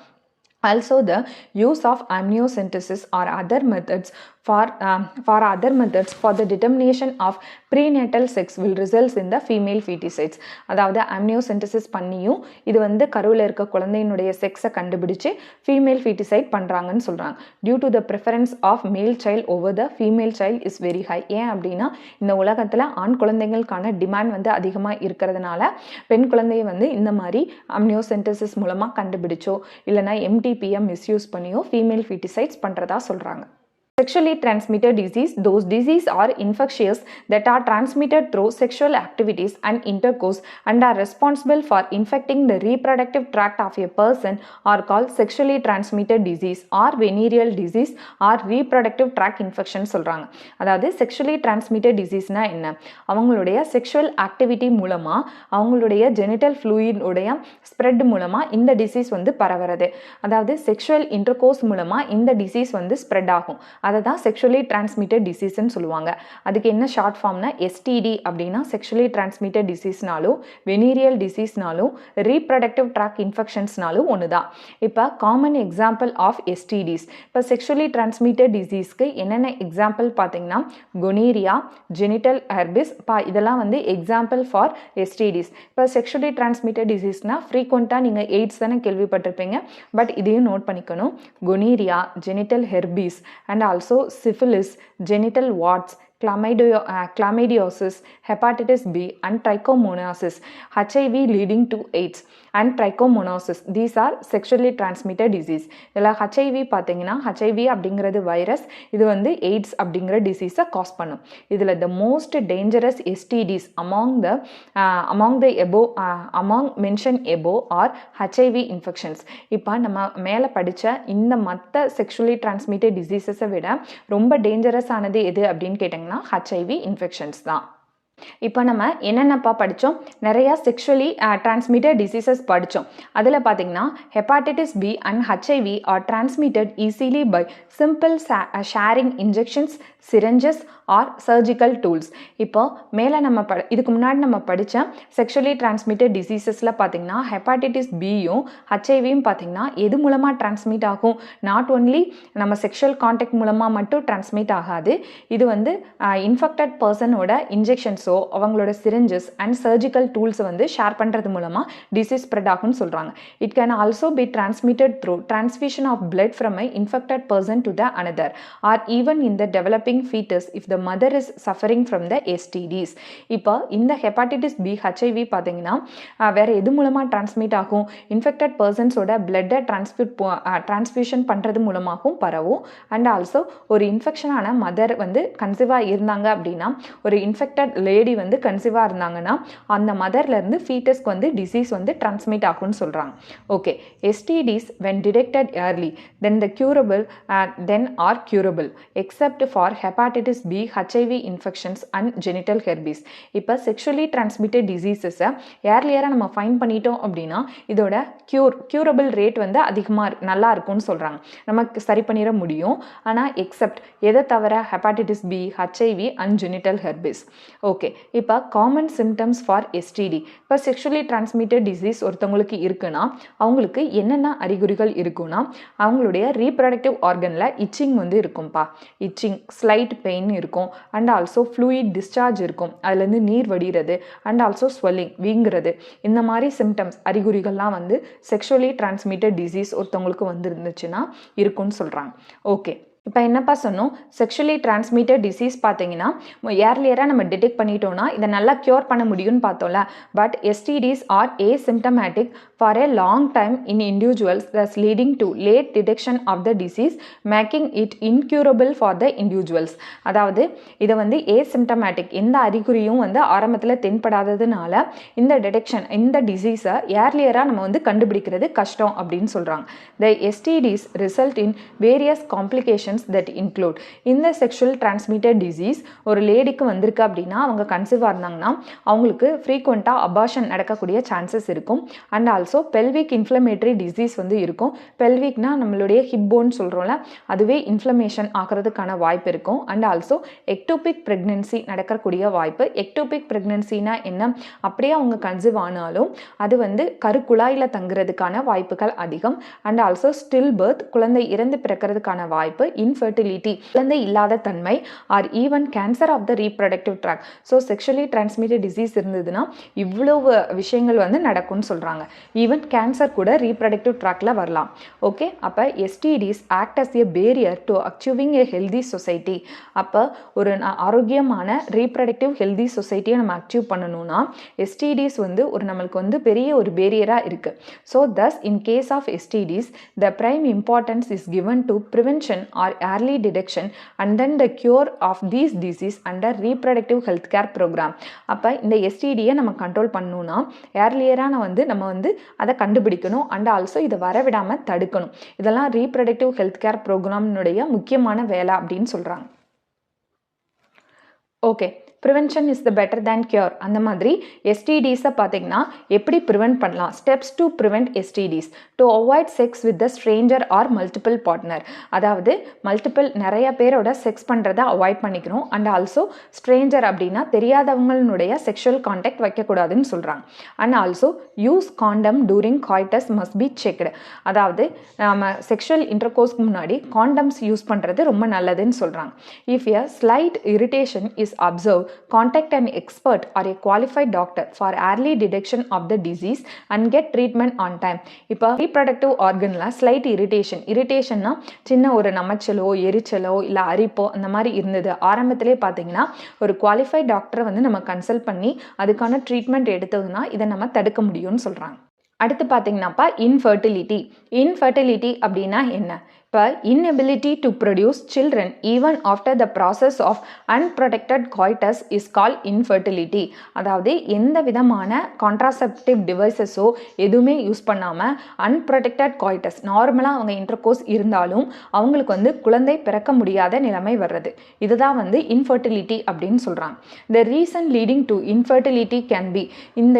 Also, the use of amniocentesis or other methods for the determination of prenatal sex will result in the female feticides. அதாவது amniocentesis பண்ணியும் இது வந்து கருவில் இருக்க குழந்தையினுடைய செக்ஸை கண்டுபிடிச்சு ஃபீமேல் ஃபீட்டிசைட் பண்ணுறாங்கன்னு சொல்கிறாங்க. Due to the preference of male child over the female child is very high. ஏன் அப்படின்னா இந்த உலகத்தில் ஆண் குழந்தைகளுக்கான டிமாண்ட் வந்து அதிகமாக இருக்கிறதுனால பெண் குழந்தையை வந்து இந்த மாதிரி amniocentesis மூலமாக கண்டுபிடிச்சோ இல்லைனா எம்டிபியை மிஸ்யூஸ் பண்ணியோ ஃபீமேல் ஃபீட்டிசைட்ஸ் பண்ணுறதா சொல்கிறாங்க. Sexually transmitted disease, those diseases are infectious that are transmitted through sexual activities and intercourse and are responsible for infecting the reproductive tract of a person are called sexually transmitted disease or venereal disease or reproductive tract infection சொல்றாங்க. அதாவது sexually transmitted diseaseனா என்ன? அவங்களுடைய sexual activity மூலமா அவங்களுடைய genital fluid உடைய spread மூலமா இந்த disease வந்து பரவுறது. அதாவது sexual intercourse மூலமா இந்த disease வந்து spread ஆகும். அதை தான் செக்ஷுவலி டிரான்ஸ்மிட்டட் டிசீஸ்ன்னு சொல்லுவாங்க. அதுக்கு என்ன ஷார்ட் ஃபார்ம்னா எஸ்டிடி அப்படின்னா செக்ஷுவலி டிரான்ஸ்மிட்டட் டிசீஸ்னாலும் வெனீரியல் டிசீஸ்னாலும் ரீப்ரடக்டிவ் ட்ராக் இன்ஃபெக்ஷன்ஸ்னாலும் ஒன்று தான். இப்போ காமன் எக்ஸாம்பிள் ஆஃப் எஸ்டிடிஸ், இப்போ செக்ஷுவலி டிரான்ஸ்மிட்டட் டிசீஸ்க்கு என்னென்ன எக்ஸாம்பிள் பார்த்தீங்கன்னா கொனீரியா, ஜெனிட்டல் ஹெர்பிஸ், இதெல்லாம் வந்து எக்ஸாம்பிள் ஃபார் எஸ்டிடிஸ். இப்போ செக்ஷுவலி டிரான்ஸ்மிட்டட் டிசீஸ்னால் ஃப்ரீக்வெண்ட்டாக நீங்கள் எய்ட்ஸ் தானே கேள்விப்பட்டிருப்பீங்க, பட் இதையும் நோட் பண்ணிக்கணும். Gonorrhoea, genital herpes and also syphilis, genital warts, chlamydiosis, hepatitis B and trichomonasis, HIV leading to AIDS and trichomonasis. These are sexually transmitted disease. இதில் HIV பார்த்தீங்கன்னா HIV அப்படிங்கிறது வைரஸ், இது வந்து எய்ட்ஸ் அப்படிங்கிற டிசீஸை காஸ் பண்ணும். இதில் the most dangerous STDs among mentioned above are HIV infections. இப்போ நம்ம மேலே படித்த இந்த மற்ற sexually transmitted diseases விட ரொம்ப டேஞ்சரஸ் ஆனது எது அப்படின்னு கேட்டாங்க HIV இன்ஃபெக்ஷன்ஸ் தான். இப்போ நம்ம என்னென்னப்பா படித்தோம்? நிறையா செக்ஷுவலி டிரான்ஸ்மிட்டட் டிசீசஸ் படித்தோம். அதில் பார்த்தீங்கன்னா hepatitis B and HIV are transmitted easily by simple sharing injections, syringes or surgical tools. இப்போ மேலே நம்ம இதுக்கு முன்னாடி நம்ம படித்த செக்ஷுவலி டிரான்ஸ்மிட்டட் டிசீசஸில் பார்த்தீங்கன்னா ஹெப்பாட்டிட்டிஸ் பியும் HIVயும் பார்த்தீங்கன்னா எது மூலமாக டிரான்ஸ்மிட் ஆகும்? நாட் ஒன்லி நம்ம செக்ஷுவல் கான்டாக்ட் மூலமாக மட்டும் டிரான்ஸ்மிட் ஆகாது. இது வந்து இன்ஃபெக்டட் பர்சனோட இன்ஜெக்ஷன்ஸோ அவங்களோட சிரஞ்சஸ் அண்ட் சர்ஜிக்கல் டூல்ஸை வந்து ஷேர் பண்ணுறது மூலமாக டிசீஸ் ஸ்ப்ரெட் ஆகும்னு சொல்கிறாங்க. It can also be transmitted through transfusion of blood from a infected person to the another or even in the developing fetus if the mother is suffering from the STDs. இப்போ இந்த ஹெப்பாட்டிட்டிஸ் பி HIV பார்த்தீங்கன்னா வேற எது மூலமாக டிரான்ஸ்மிட் ஆகும்? இன்ஃபெக்டட் பர்சன்ஸோட பிளட்டை டிரான்ஸ்ஃபியூஷன் பண்ணுறது மூலமாகவும் பரவும். அண்ட் ஆல்சோ ஒரு இன்ஃபெக்ஷனான மதர் வந்து கன்சீவாக இருந்தாங்க அப்படின்னா, ஒரு இன்ஃபெக்டட் லேடி வந்து கன்சீவாக இருந்தாங்கன்னா அந்த மதர்லேருந்து ஃபீட்டஸ்க்கு வந்து டிசீஸ் வந்து டிரான்ஸ்மிட் ஆகும்னு சொல்கிறாங்க. Okay, STDs when detected early then are curable except for hepatitis B, HIV infections and genital herpes. இப்போ செக்ஷுவலி டிரான்ஸ்மிட்டட் டிசீசஸை ஏர்லியராக நம்ம ஃபைண்ட் பண்ணிட்டோம் அப்படின்னா இதோட க்யூரபிள் ரேட் வந்து அதிகமாக நல்லா இருக்கும்னு சொல்கிறாங்க. நமக்கு சரி பண்ணிட முடியும். ஆனால் எக்ஸப்ட் எதை தவிர? Hepatitis B, HIV and genital herpes. Okay, இப்போ காமன் சிம்டம்ஸ் ஃபார் STD. இப்போ செக்ஷுவலி டிரான்ஸ்மிட்டட் டிசீஸ் ஒருத்தவங்களுக்கு இருக்குன்னா அவங்களுக்கு என்னென்ன அறிகுறிகள் இருக்குன்னா, அவங்களுடைய ரீப்ரடக்டிவ் ஆர்கனில் இச்சிங் வந்து இருக்கும்பா. இச்சிங், ஸ்லைட் பெயின் இருக்கும் அண்ட் ஆல்சோ ஃப்ளூயிட் டிஸ்சார்ஜ் இருக்கும், அதுலேருந்து நீர் வடிகிறது அண்ட் ஆல்சோ ஸ்வெல்லிங், வீங்குறது. இந்த மாதிரி சிம்டம்ஸ் அறிகுறிகள்லாம் வந்து செக்ஷுவலி டிரான்ஸ்மிட்டட் டிசீஸ் ஒருத்தவங்களுக்கு வந்து இருந்துச்சுன்னா இருக்குன்னு சொல்கிறாங்க. ஓகே, இப்போ என்னப்பா சொன்னோம்? செக்ஷுவலி டிரான்ஸ்மிட்டட் டிசீஸ் பார்த்தீங்கன்னா ஏர்லியராக நம்ம டிடெக்ட் பண்ணிட்டோம்னா இதை நல்லா க்யூர் பண்ண முடியும்னு பார்த்தோம்ல. But STDs are asymptomatic for a long time in individuals thus leading to late detection of the disease making it incurable for the individuals. அதாவது இதை வந்து asymptomatic, எந்த அறிகுறியும் வந்து ஆரம்பத்தில் தென்படாததுனால இந்த டிடெக்ஷன், இந்த டிசீஸை ஏர்லியராக நம்ம வந்து கண்டுபிடிக்கிறது கஷ்டம் அப்படின்னு சொல்கிறாங்க. The STDs result in various complications conditions that include இந்த செக்ஷுவல் டிரான்ஸ்மிட்டட் டிசீஸ் ஒரு லேடிக்கு வந்திருக்கு அப்படின்னா அவங்க கன்சீவாக இருந்தாங்கன்னா அவங்களுக்கு ஃப்ரீக்வெண்ட்டாக அபார்ஷன் நடக்கக்கூடிய சான்சஸ் இருக்கும். And also pelvic inflammatory disease வந்து இருக்கும். பெல்விக்னா நம்மளுடைய ஹிப் போன் சொல்கிறோம்ல, அதுவே இன்ஃப்ளமேஷன் ஆகிறதுக்கான வாய்ப்பு இருக்கும். அண்ட் ஆல்சோ எக்டோபிக் ப்ரெக்னென்சி நடக்கக்கூடிய வாய்ப்பு. எக்டோபிக் ப்ரெக்னென்சினா என்ன, அப்படியே அவங்க கன்சீவ் ஆனாலும் அது வந்து கருக்குழாயில் தங்குறதுக்கான வாய்ப்புகள் அதிகம். அண்ட் ஆல்சோ ஸ்டில் பர்த், குழந்தை இறந்து பிறக்கிறதுக்கான வாய்ப்பு. இன்ஃபர்டிலிட்டி, குழந்தை இல்லாத தன்மை. Or even cancer of the reproductive tract. So sexually transmitted disease இருந்ததுன்னா இவ்வளவு விஷயங்கள் வந்து நடக்கும்னு சொல்கிறாங்க. ஈவன் கேன்சர் கூட ரீப்ரொடக்டிவ் ட்ராக்ல வரலாம். ஓகே, அப்போ STDs act as a barrier to achieving a healthy society. அப்போ ஒரு ஆரோக்கியமான ரீப்ரொடக்டிவ் ஹெல்தி சொசைட்டியை நம்ம அச்சீவ் பண்ணணும்னா எஸ்டிடிஸ் வந்து ஒரு நம்மளுக்கு வந்து பெரிய ஒரு பேரியராக இருக்குது. So thus in case of STDs the prime importance is given to prevention or early detection and then the cure of these disease under reproductive health care program. அப்போ இந்த எஸ்டிடியை நம்ம கண்ட்ரோல் பண்ணணும்னா ஏர்லியராக நம்ம வந்து அதை கண்டுபிடிக்கணும். அண்ட் ஆல்சோ இதை வரவிடாமல் தடுக்கணும். இதெல்லாம் ரீப்ரொடக்டிவ் ஹெல்த் கேர் ப்ரோக்ராம்னுடைய முக்கியமான வேலை அப்படின்னு சொல்கிறாங்க. Okay, prevention is the better than cure. அந்த மாதிரி எஸ்டிடிஸை பார்த்தீங்கன்னா எப்படி ப்ரிவென்ட் பண்ணலாம், steps to prevent STDs. To avoid sex with the stranger or multiple partner. அதாவது நிறைய பேரோட செக்ஸ் பண்ணுறதை அவாய்ட் பண்ணிக்கணும். அண்ட் ஆல்சோ ஸ்ட்ரேஞ்சர் அப்படின்னா தெரியாதவங்களுடைய செக்ஷுவல் கான்டாக்ட் வைக்கக்கூடாதுன்னு சொல்கிறாங்க. And also use condom during coitus must be checked. அதாவது நம்ம செக்ஷுவல் இன்டர்கோர்ஸ்க்கு முன்னாடி காண்டம்ஸ் யூஸ் பண்ணுறது ரொம்ப நல்லதுன்னு சொல்கிறாங்க. If a slight irritation is observe, contact an expert or a qualified doctor for early detection of the disease and get treatment on time. இப்போ reproductive organல slight irritation சின்ன ஒரு நமச்சலோ எரிச்சலோ இல்லை அரிப்போ அந்த மாதிரி இருந்தது ஆரம்பத்திலே பார்த்தீங்கன்னா ஒரு குவாலிஃபைட் டாக்டரை வந்து நம்ம கன்சல்ட் பண்ணி அதுக்கான ட்ரீட்மெண்ட் எடுத்ததுன்னா இதை நம்ம தடுக்க முடியும்னு சொல்கிறாங்க. அடுத்து பார்த்தீங்கன்னாப்பா இன்ஃபர்டிலிட்டி அப்படின்னா என்ன? இப்போ inability to produce children even after the process of unprotected coitus is called infertility. அதாவது எந்த விதமான கான்ட்ராசெப்டிவ் டிவைசஸோ எதுவுமே யூஸ் பண்ணாமல் அன்ப்ரொடெக்டட் காய்டஸ் நார்மலாக அவங்க இன்டர்கோர்ஸ் இருந்தாலும் அவங்களுக்கு வந்து குழந்தை பிறக்க முடியாத நிலைமை வர்றது, இதுதான் வந்து இன்ஃபர்டிலிட்டி அப்படின்னு சொல்கிறாங்க. The reason leading to infertility can be, இந்த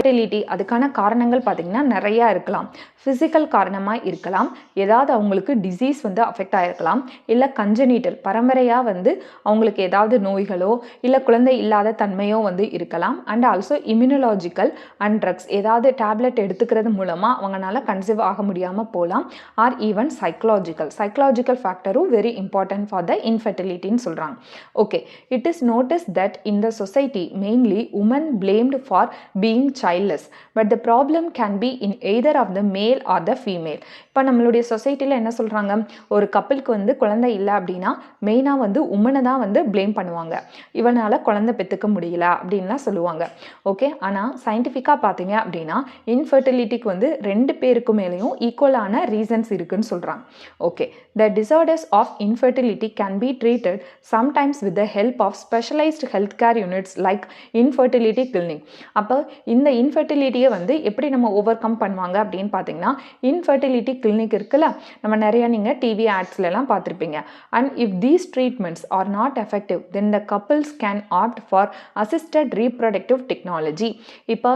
அதுக்கான காரணங்கள் பார்த்தீங்கன்னா நிறையா இருக்கலாம். ஃபிசிக்கல் காரணமாக இருக்கலாம், ஏதாவது அவங்களுக்கு டிசீஸ் வந்து அஃபெக்ட் ஆகிருக்கலாம், இல்லை கஞ்சனிட்டல் பரம்பரையாக வந்து அவங்களுக்கு ஏதாவது நோய்களோ இல்லை குழந்தை இல்லாத தன்மையோ வந்து இருக்கலாம். And also immunological and drugs ஏதாவது டேப்லெட் எடுத்துக்கிறது மூலமாக அவங்களால கன்சீவ் ஆக முடியாமல் போகலாம். ஆர் ஈவன் சைக்கலாஜிக்கல் ஃபேக்டரும் வெரி இம்பார்ட்டன்ட் ஃபார் த இன்ஃபர்டிலிட்டின்னு சொல்கிறாங்க. Okay, it is notice that in the society mainly woman blamed for being childless, but the problem can be in either of the male or the female. இப்போ நம்மளுடைய சொசைட்டியில் என்ன சொல்கிறாங்க, ஒரு கப்பலுக்கு வந்து குழந்தை இல்லை அப்படின்னா மெயினாக வந்து உமனை தான் வந்து ப்ளேம் பண்ணுவாங்க, இவனால் குழந்தை பெற்றுக்க முடியல அப்படின்லாம் சொல்லுவாங்க. ஓகே, ஆனால் சயின்டிஃபிக்காக பார்த்தீங்க அப்படின்னா இன்ஃபர்டிலிட்டிக்கு வந்து 2 பேருக்கு மேலேயும் ஈக்குவலான ரீசன்ஸ் இருக்குன்னு சொல்கிறாங்க. Okay, the disorders of infertility can be treated sometimes with the help of specialised health care units like infertility clinic. அப்போ இந்த இன்ஃபர்டிலிட்டியை வந்து எப்படி நம்ம ஓவர் கம் பண்ணுவாங்க அப்படின்னு பார்த்தீங்கன்னா இன்ஃபர்டிலிட்டி கிளினிக் இருக்குல்ல, நம்ம நிறைய நீங்கள் டிவி ஆட்ஸ்லாம் பார்த்துருப்பீங்க. And if these treatments are not effective then the couples can opt for assisted reproductive technology. இப்போ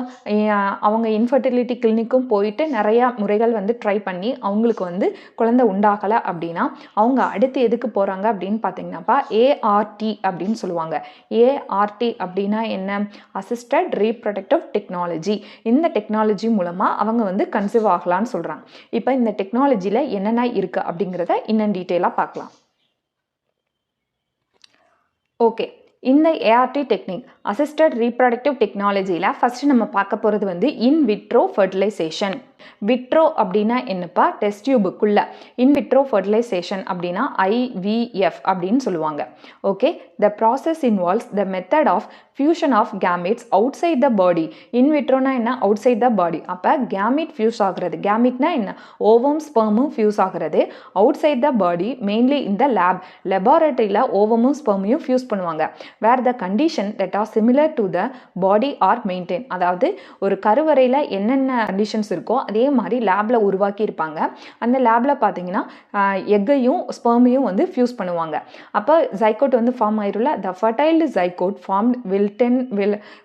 அவங்க இன்ஃபர்டிலிட்டி கிளினிக்கும் போயிட்டு நிறையா முறைகள் வந்து ட்ரை பண்ணி அவங்களுக்கு வந்து குழந்தை உண்டாகலை அப்படின்னா அவங்க அடுத்து எதுக்கு போகிறாங்க அப்படின்னு பார்த்தீங்கன்னாப்பா ஏஆர்டி அப்படின்னு சொல்லுவாங்க. ஏஆர்டி அப்படின்னா என்ன? Assisted reproductive technology. இந்த டெக்னாலஜி மூலமாக அவங்க வந்து கன்சீவ் ஆகலான்னு சொல்கிறாங்க. இப்போ இந்த டெக்னாலஜியில் என்னென்ன இருக்குது அப்படிங்கிறத இன்னும் டீட்டெயிலாக பார்க்கலாம். ஓகே, இந்த ஏஆர்டி டெக்னிக் அசிஸ்டட் ரீப்ரொடக்டிவ் டெக்னாலஜியில் ஃபஸ்ட்டு நம்ம பார்க்க போகிறது வந்து இன்விட்ரோ ஃபர்டிலைசேஷன். விட்ரோ அப்படின்னா என்னப்பா? டெஸ்ட் டியூபுக்குள்ள. இன்விட்ரோ ஃபர்டிலைசேஷன் அப்படின்னா IVF அப்படின்னு சொல்லுவாங்க. Okay, the process involves the method of fusion of gametes outside the body. இன்விட்ரோனா என்ன? Outside the body. அப்போ கேமிட் ஃபியூஸ் ஆகுறது. கேமிட்னா என்ன? ஓவம் ஸ்பெர்மும் ஃபியூஸ் ஆகுறது outside the body, mainly இந்த லெபார்டரியில் ஓவமும் ஸ்பெர்மையும் ஃபியூஸ் பண்ணுவாங்க. Where the condition that are similar to the body or maintain. அதாவது ஒரு கருவறையில் என்னென்ன கண்டிஷன்ஸ் இருக்கோ அதே மாதிரி லேபில் உருவாக்கியிருப்பாங்க. அந்த லேபில் பார்த்தீங்கன்னா எக்கையும் ஸ்பெர்மையும் வந்து ஃபியூஸ் பண்ணுவாங்க. அப்போ ஜைகோட் வந்து ஃபார்ம் ஆயிரும்ல, the fertilised zygote form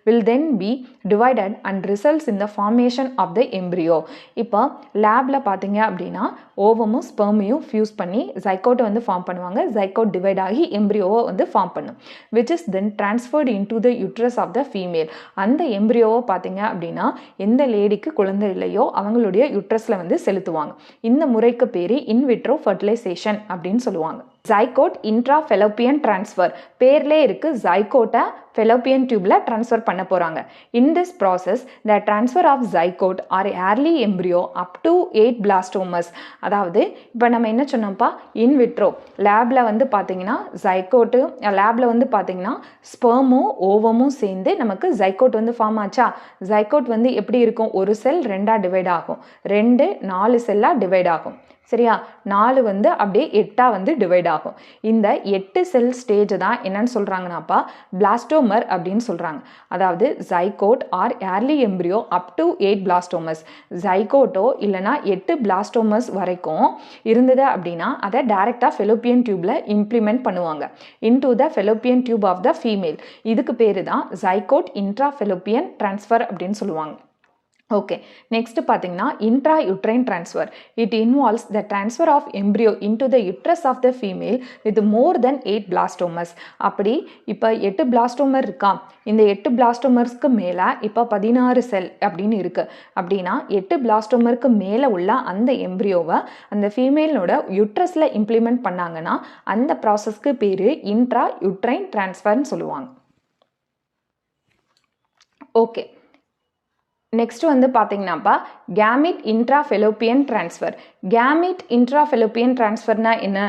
will then be divided and results in the formation of the embryo. இப்போ லேபில் பார்த்தீங்க அப்படின்னா ஓவமும் ஸ்பெர்மையும் ஃபியூஸ் பண்ணி ஜைகோட்டை வந்து ஃபார்ம் பண்ணுவாங்க. ஜைகோட் டிவைட் ஆகி எம்ப்ரியோவை வந்து ஃபார்ம் பண்ணும், which is then transferred into the uterus of the female. அந்த எம்ப்ரியோவை பார்த்தீங்க அப்படின்னா எந்த லேடிக்கு குழந்தை இல்லையோ அவங்களுடைய யுட்ரஸில் வந்து செலுத்துவாங்க. இந்த முறைக்கு பேர் இன்விட்ரோ ஃபர்டிலைசேஷன் அப்படின்னு சொல்லுவாங்க. ஜைகோட் இன்ட்ராஃபெலோப்பியன் டிரான்ஸ்ஃபர், பேர்லே இருக்கு, ஜைகோட்டை ஃபெலோப்பியன் டியூப்ல டிரான்ஸ்ஃபர் பண்ண போறாங்க. In this process the transfer of zygote or early embryo up to 8 blastomeres. அதாவது இப்போ நம்ம என்ன சொன்னோம்ப்பா, இன்விட்ரோ லேபில் வந்து பார்த்தீங்கன்னா ஜைகோட்டு, லேபில் வந்து பார்த்தீங்கன்னா ஸ்பெர்மும் ஓவமும் சேர்ந்து நமக்கு ஜைகோட் வந்து ஃபார்ம் ஆச்சா. ஜைகோட் வந்து எப்படி இருக்கும், ஒரு செல் 2ஆக டிவைட் ஆகும், 2 4 செல்லாக டிவைட் ஆகும். சரியா, 4 வந்து அப்படியே 8ஆக வந்து டிவைட் ஆகும். இந்த 8 செல் ஸ்டேஜ் தான் என்னன்னு சொல்கிறாங்கன்னாப்பா பிளாஸ்டோமர் அப்படின்னு சொல்கிறாங்க. அதாவது zygote or early embryo up to 8 blastomeres. ஜைகோட்டோ இல்லைனா 8 பிளாஸ்டோமஸ் வரைக்கும் இருந்தது அப்படின்னா அதை டைரெக்டாக ஃபெலோப்பியன் டியூப்பில் இம்ப்ளிமெண்ட் பண்ணுவாங்க into the fallopian tube of the female. இதுக்கு பேர் தான் ஜைகோட் இன்ட்ராஃபெலோப்பியன் டிரான்ஸ்ஃபர் அப்படின்னு சொல்லுவாங்க. ஓகே, நெக்ஸ்ட் பார்த்தீங்கன்னா intrauterine transfer. It involves the transfer of embryo into the uterus of the female with more than 8 blastomas. அப்படி இப்போ 8 பிளாஸ்டோமர் இருக்கா, இந்த 8 பிளாஸ்டோமர்ஸ்க்கு மேலே இப்போ 16 செல் அப்படின்னு இருக்குது. அப்படின்னா 8 பிளாஸ்டோமருக்கு மேலே உள்ள அந்த எம்ப்ரியோவை அந்த ஃபீமேலோட யுட்ரஸில் இம்ப்ளிமெண்ட் பண்ணாங்கன்னா அந்த ப்ராசஸ்க்கு பேர் intrauterine transferன்னு சொல்லுவாங்க. ஓகே, நெக்ஸ்ட் வந்து பார்த்தீங்கன்னாப்பா gamete intrafallopian transfer. Gamete intrafallopian டிரான்ஸ்ஃபர்னா என்ன,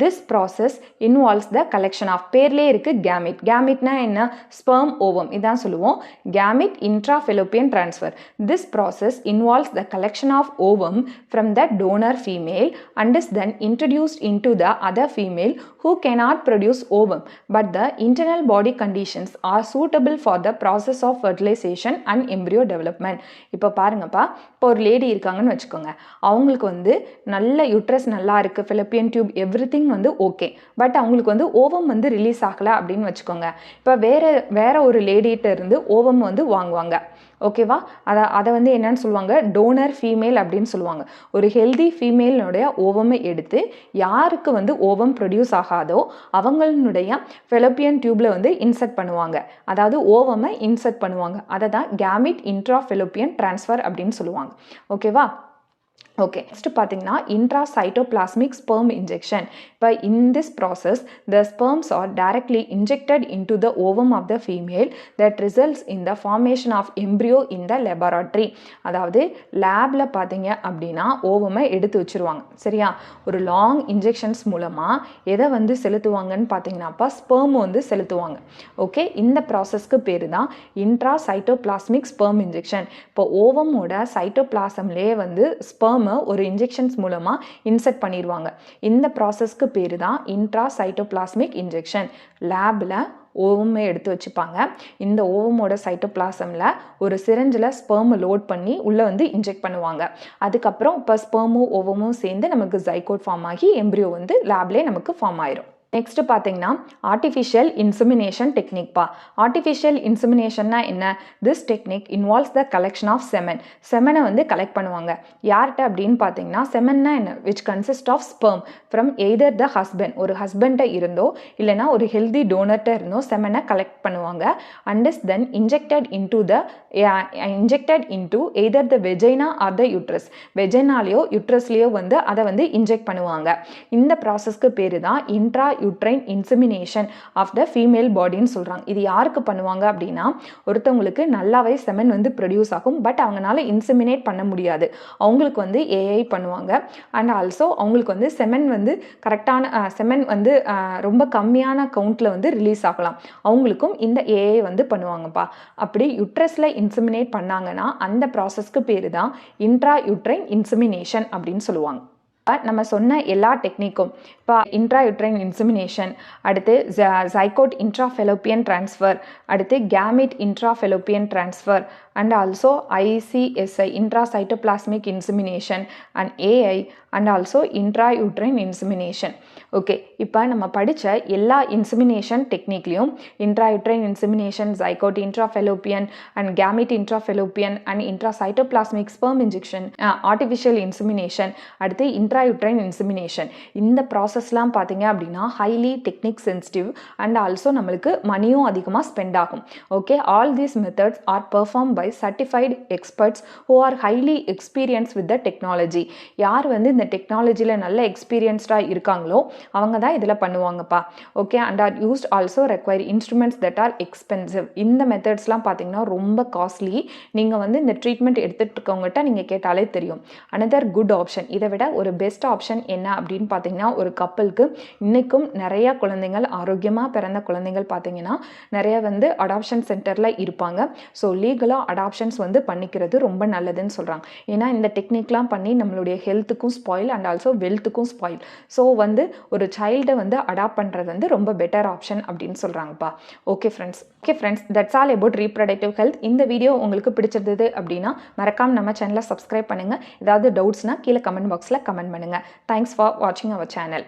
this process involves the collection of, பேர்லேயே இருக்குது கேமிட். கேமிட்னா என்ன, ஸ்பெர்ம் ஓவம் இதான் சொல்லுவோம். Gamete intrafallopian transfer, this process involves the collection of ovum from the donor female and is then introduced into the other female who cannot produce ovum but the internal body conditions are suitable for the process of fertilization and embryo development. இப்போ பாருங்கப்பா, இப்போ ஒரு லேடி இருக்காங்கன்னு வச்சுக்கோங்க, அவங்களுக்கு வந்து நல்ல யூட்ரஸ் நல்லா இருக்குது, ஃபெலோப்பியன் டியூப் எவ்ரிதிங் வந்து ஓகே, பட் அவங்களுக்கு வந்து ஓவம் வந்து ரிலீஸ் ஆகலை அப்படின்னு வச்சுக்கோங்க. இப்போ வேற ஒரு லேடிகிட்ட இருந்து ஓவம் வந்து வாங்குவாங்க. ஓகேவா, அதை வந்து என்னன்னு சொல்லுவாங்க, டோனர் ஃபீமேல் அப்படின்னு சொல்லுவாங்க. ஒரு ஹெல்தி ஃபீமேலினுடைய ஓவமை எடுத்து யாருக்கு வந்து ஓவம் ப்ரொடியூஸ் ஆகாதோ அவங்களுடைய ஃபெலோப்பியன் டியூப்ல வந்து இன்சர்ட் பண்ணுவாங்க, அதாவது ஓவமை இன்சர்ட் பண்ணுவாங்க. அதை தான் கேமிட் இன்ட்ராஃபெலோப்பியன் டிரான்ஸ்ஃபர் அப்படின்னு சொல்லுவாங்க. ஓகேவா. ஓகே, நெக்ஸ்ட் பார்த்தீங்கன்னா intracytoplasmic sperm injection. இப்போ in this process the sperms are directly injected into the ovum of the female that results in the formation of embryo in the laboratory. அதாவது லேபில் பார்த்தீங்க அப்படின்னா ஓவமை எடுத்து வச்சுருவாங்க. சரியா, ஒரு லாங் இன்ஜெக்ஷன்ஸ் மூலமாக எதை வந்து செலுத்துவாங்கன்னு பார்த்தீங்கன்னாப்பா ஸ்பெர்ம் வந்து செலுத்துவாங்க. ஓகே, இந்த ப்ராசஸ்க்கு பேர் தான் intracytoplasmic sperm injection. இப்போ ஓவமோட சைட்டோபிளாசம்லேயே வந்து ஸ்பெர்ம் ஒரு இன்ஜெக்ஷன்ஸ் மூலமாக இன்செர்ட் பண்ணிடுவாங்க. இந்த ப்ராசஸ்க்கு பேர் தான் இன்ட்ராசைட்டோபிளாஸ்மிக் இன்ஜெக்ஷன். லேபில் ஓவமை எடுத்து வச்சுப்பாங்க. இந்த ஓவமோட சைட்டோபிளாசமில் ஒரு சிரஞ்சில் ஸ்பெர்ம் லோட் பண்ணி உள்ளே வந்து இன்ஜெக்ட் பண்ணுவாங்க. அதுக்கப்புறம் இப்போ ஸ்பெர்மும் ஓவமும் சேர்ந்து நமக்கு ஜைகோட் ஃபார்ம் ஆகி எம்ப்ரியோ வந்து லேப்லேயே நமக்கு ஃபார்ம் ஆயிரும். நெக்ஸ்ட் பார்த்தீங்கன்னா ஆர்டிஃபிஷியல் இன்செமினேஷன் டெக்னிக்பா. ஆர்டிஃபிஷியல் இன்செமினேஷன்னா என்ன, this technique involves the collection of semen. செமனை வந்து கலெக்ட் பண்ணுவாங்க யார்கிட்ட அப்படின்னு பார்த்தீங்கன்னா, செமன்னா என்ன, which consist of sperm from either the husband, ஒரு ஹஸ்பண்ட்டை இருந்தோ இல்லைனா ஒரு ஹெல்தி டோனர்கிட்ட இருந்தோ செமனை கலெக்ட் பண்ணுவாங்க. And is then injected into either the vagina or the uterus, வெஜைனாலேயோ யூட்ரஸ்லேயோ வந்து அதை வந்து இன்ஜெக்ட் பண்ணுவாங்க. இந்த ப்ராசஸ்க்கு பேர் தான் intrauterine insemination of the female bodyன்னு சொல்கிறாங்க. இது யாருக்கு பண்ணுவாங்க அப்படின்னா, ஒருத்தவங்களுக்கு நல்லாவே செமன் வந்து ப்ரொடியூஸ் ஆகும், பட் அவங்களால இன்செமினேட் பண்ண முடியாது, அவங்களுக்கு வந்து ஏஐ பண்ணுவாங்க. அண்ட் ஆல்சோ அவங்களுக்கு வந்து செமன் வந்து கரெக்டான செமன் வந்து ரொம்ப கம்மியான கவுண்ட்டில் வந்து ரிலீஸ் ஆகலாம், அவங்களுக்கும் இந்த ஏஐ வந்து பண்ணுவாங்கப்பா. அப்படி யுட்ரஸில் இன்செமினேட் பண்ணாங்கன்னா அந்த ப்ராசஸ்க்கு பேர் தான் intrauterine insemination அப்படின்னு சொல்லுவாங்க. நம்ம சொன்ன எல்லா டெக்னிக்கும் இப்போ இன்ட்ராயூட்ரைன் இன்செமினேஷன், அடுத்து ஜைகோட் இன்ட்ராஃபெலோப்பியன் ட்ரான்ஸ்ஃபர், அடுத்து gamete intrafallopian transfer, and also ICSI intracytoplasmic insemination and AI and also intrauterine insemination. Okay, இப்போ நம்ம படித்த எல்லா இன்செமினேஷன் டெக்னிக்லையும் intrauterine insemination, zygote intrafallopian and gamete intrafallopian and intracytoplasmic sperm injection, artificial insemination, அடுத்து இன்ட்ராயூட்ரைன் இன்செமினேஷன், இந்த ப்ராசஸ்லாம் பார்த்தீங்க அப்படின்னா highly technique sensitive and also நம்மளுக்கு மணியும் அதிகமாக ஸ்பெண்ட் ஆகும். Okay, all these methods are perform by certified experts who are highly experienced with the technology. யார் வந்து இந்த டெக்னாலஜியில் நல்ல எக்ஸ்பீரியன்ஸ்டாக இருக்காங்களோ அவங்க தான் இதில் பண்ணுவாங்கப்பா. Okay, and are used also require instruments that are expensive. இந்த மெத்தட்ஸ்லாம் பார்த்தீங்கன்னா ரொம்ப காஸ்ட்லி. நீங்கள் வந்து இந்த ட்ரீட்மெண்ட் எடுத்துகிட்டு இருக்கவங்ககிட்ட நீங்கள் கேட்டாலே தெரியும். அனதர் குட் ஆப்ஷன், இதை விட ஒரு பெஸ்ட் ஆப்ஷன் என்ன அப்படின்னு பார்த்தீங்கன்னா, ஒரு கப்பலுக்கு இன்றைக்கும் நிறையா குழந்தைகள், ஆரோக்கியமாக பிறந்த குழந்தைகள் பார்த்தீங்கன்னா நிறைய வந்து அடாப்ஷன் சென்டரில் இருப்பாங்க. ஸோ லீகலாக அடாப்ஷன்ஸ் வந்து பண்ணிக்கிறது ரொம்ப நல்லதுன்னு சொல்கிறாங்க. ஏன்னா இந்த டெக்னிக்லாம் பண்ணி நம்மளுடைய ஹெல்த்துக்கும் ஸ்பாயில் அண்ட் ஆல்சோ வெல்த்துக்கும் ஸ்பாயில். ஸோ வந்து ஒரு சைல்டை வந்து அடாப்ட் பண்ணுறது வந்து ரொம்ப பெட்டர் ஆப்ஷன் அப்படின்னு சொல்கிறாங்கப்பா. Okay friends, that's all about reproductive health. இந்த வீடியோ உங்களுக்கு பிடிச்சிருந்தது அப்படின்னா மறக்காம நம்ம சேனலை சப்ஸ்கிரைப் பண்ணுங்கள். ஏதாவது டவுட்ஸ்னால் கீழே கமெண்ட் பாக்ஸில் கமெண்ட் பண்ணுங்கள். தேங்க்ஸ் ஃபார் வாட்சிங் அவர் சேனல்.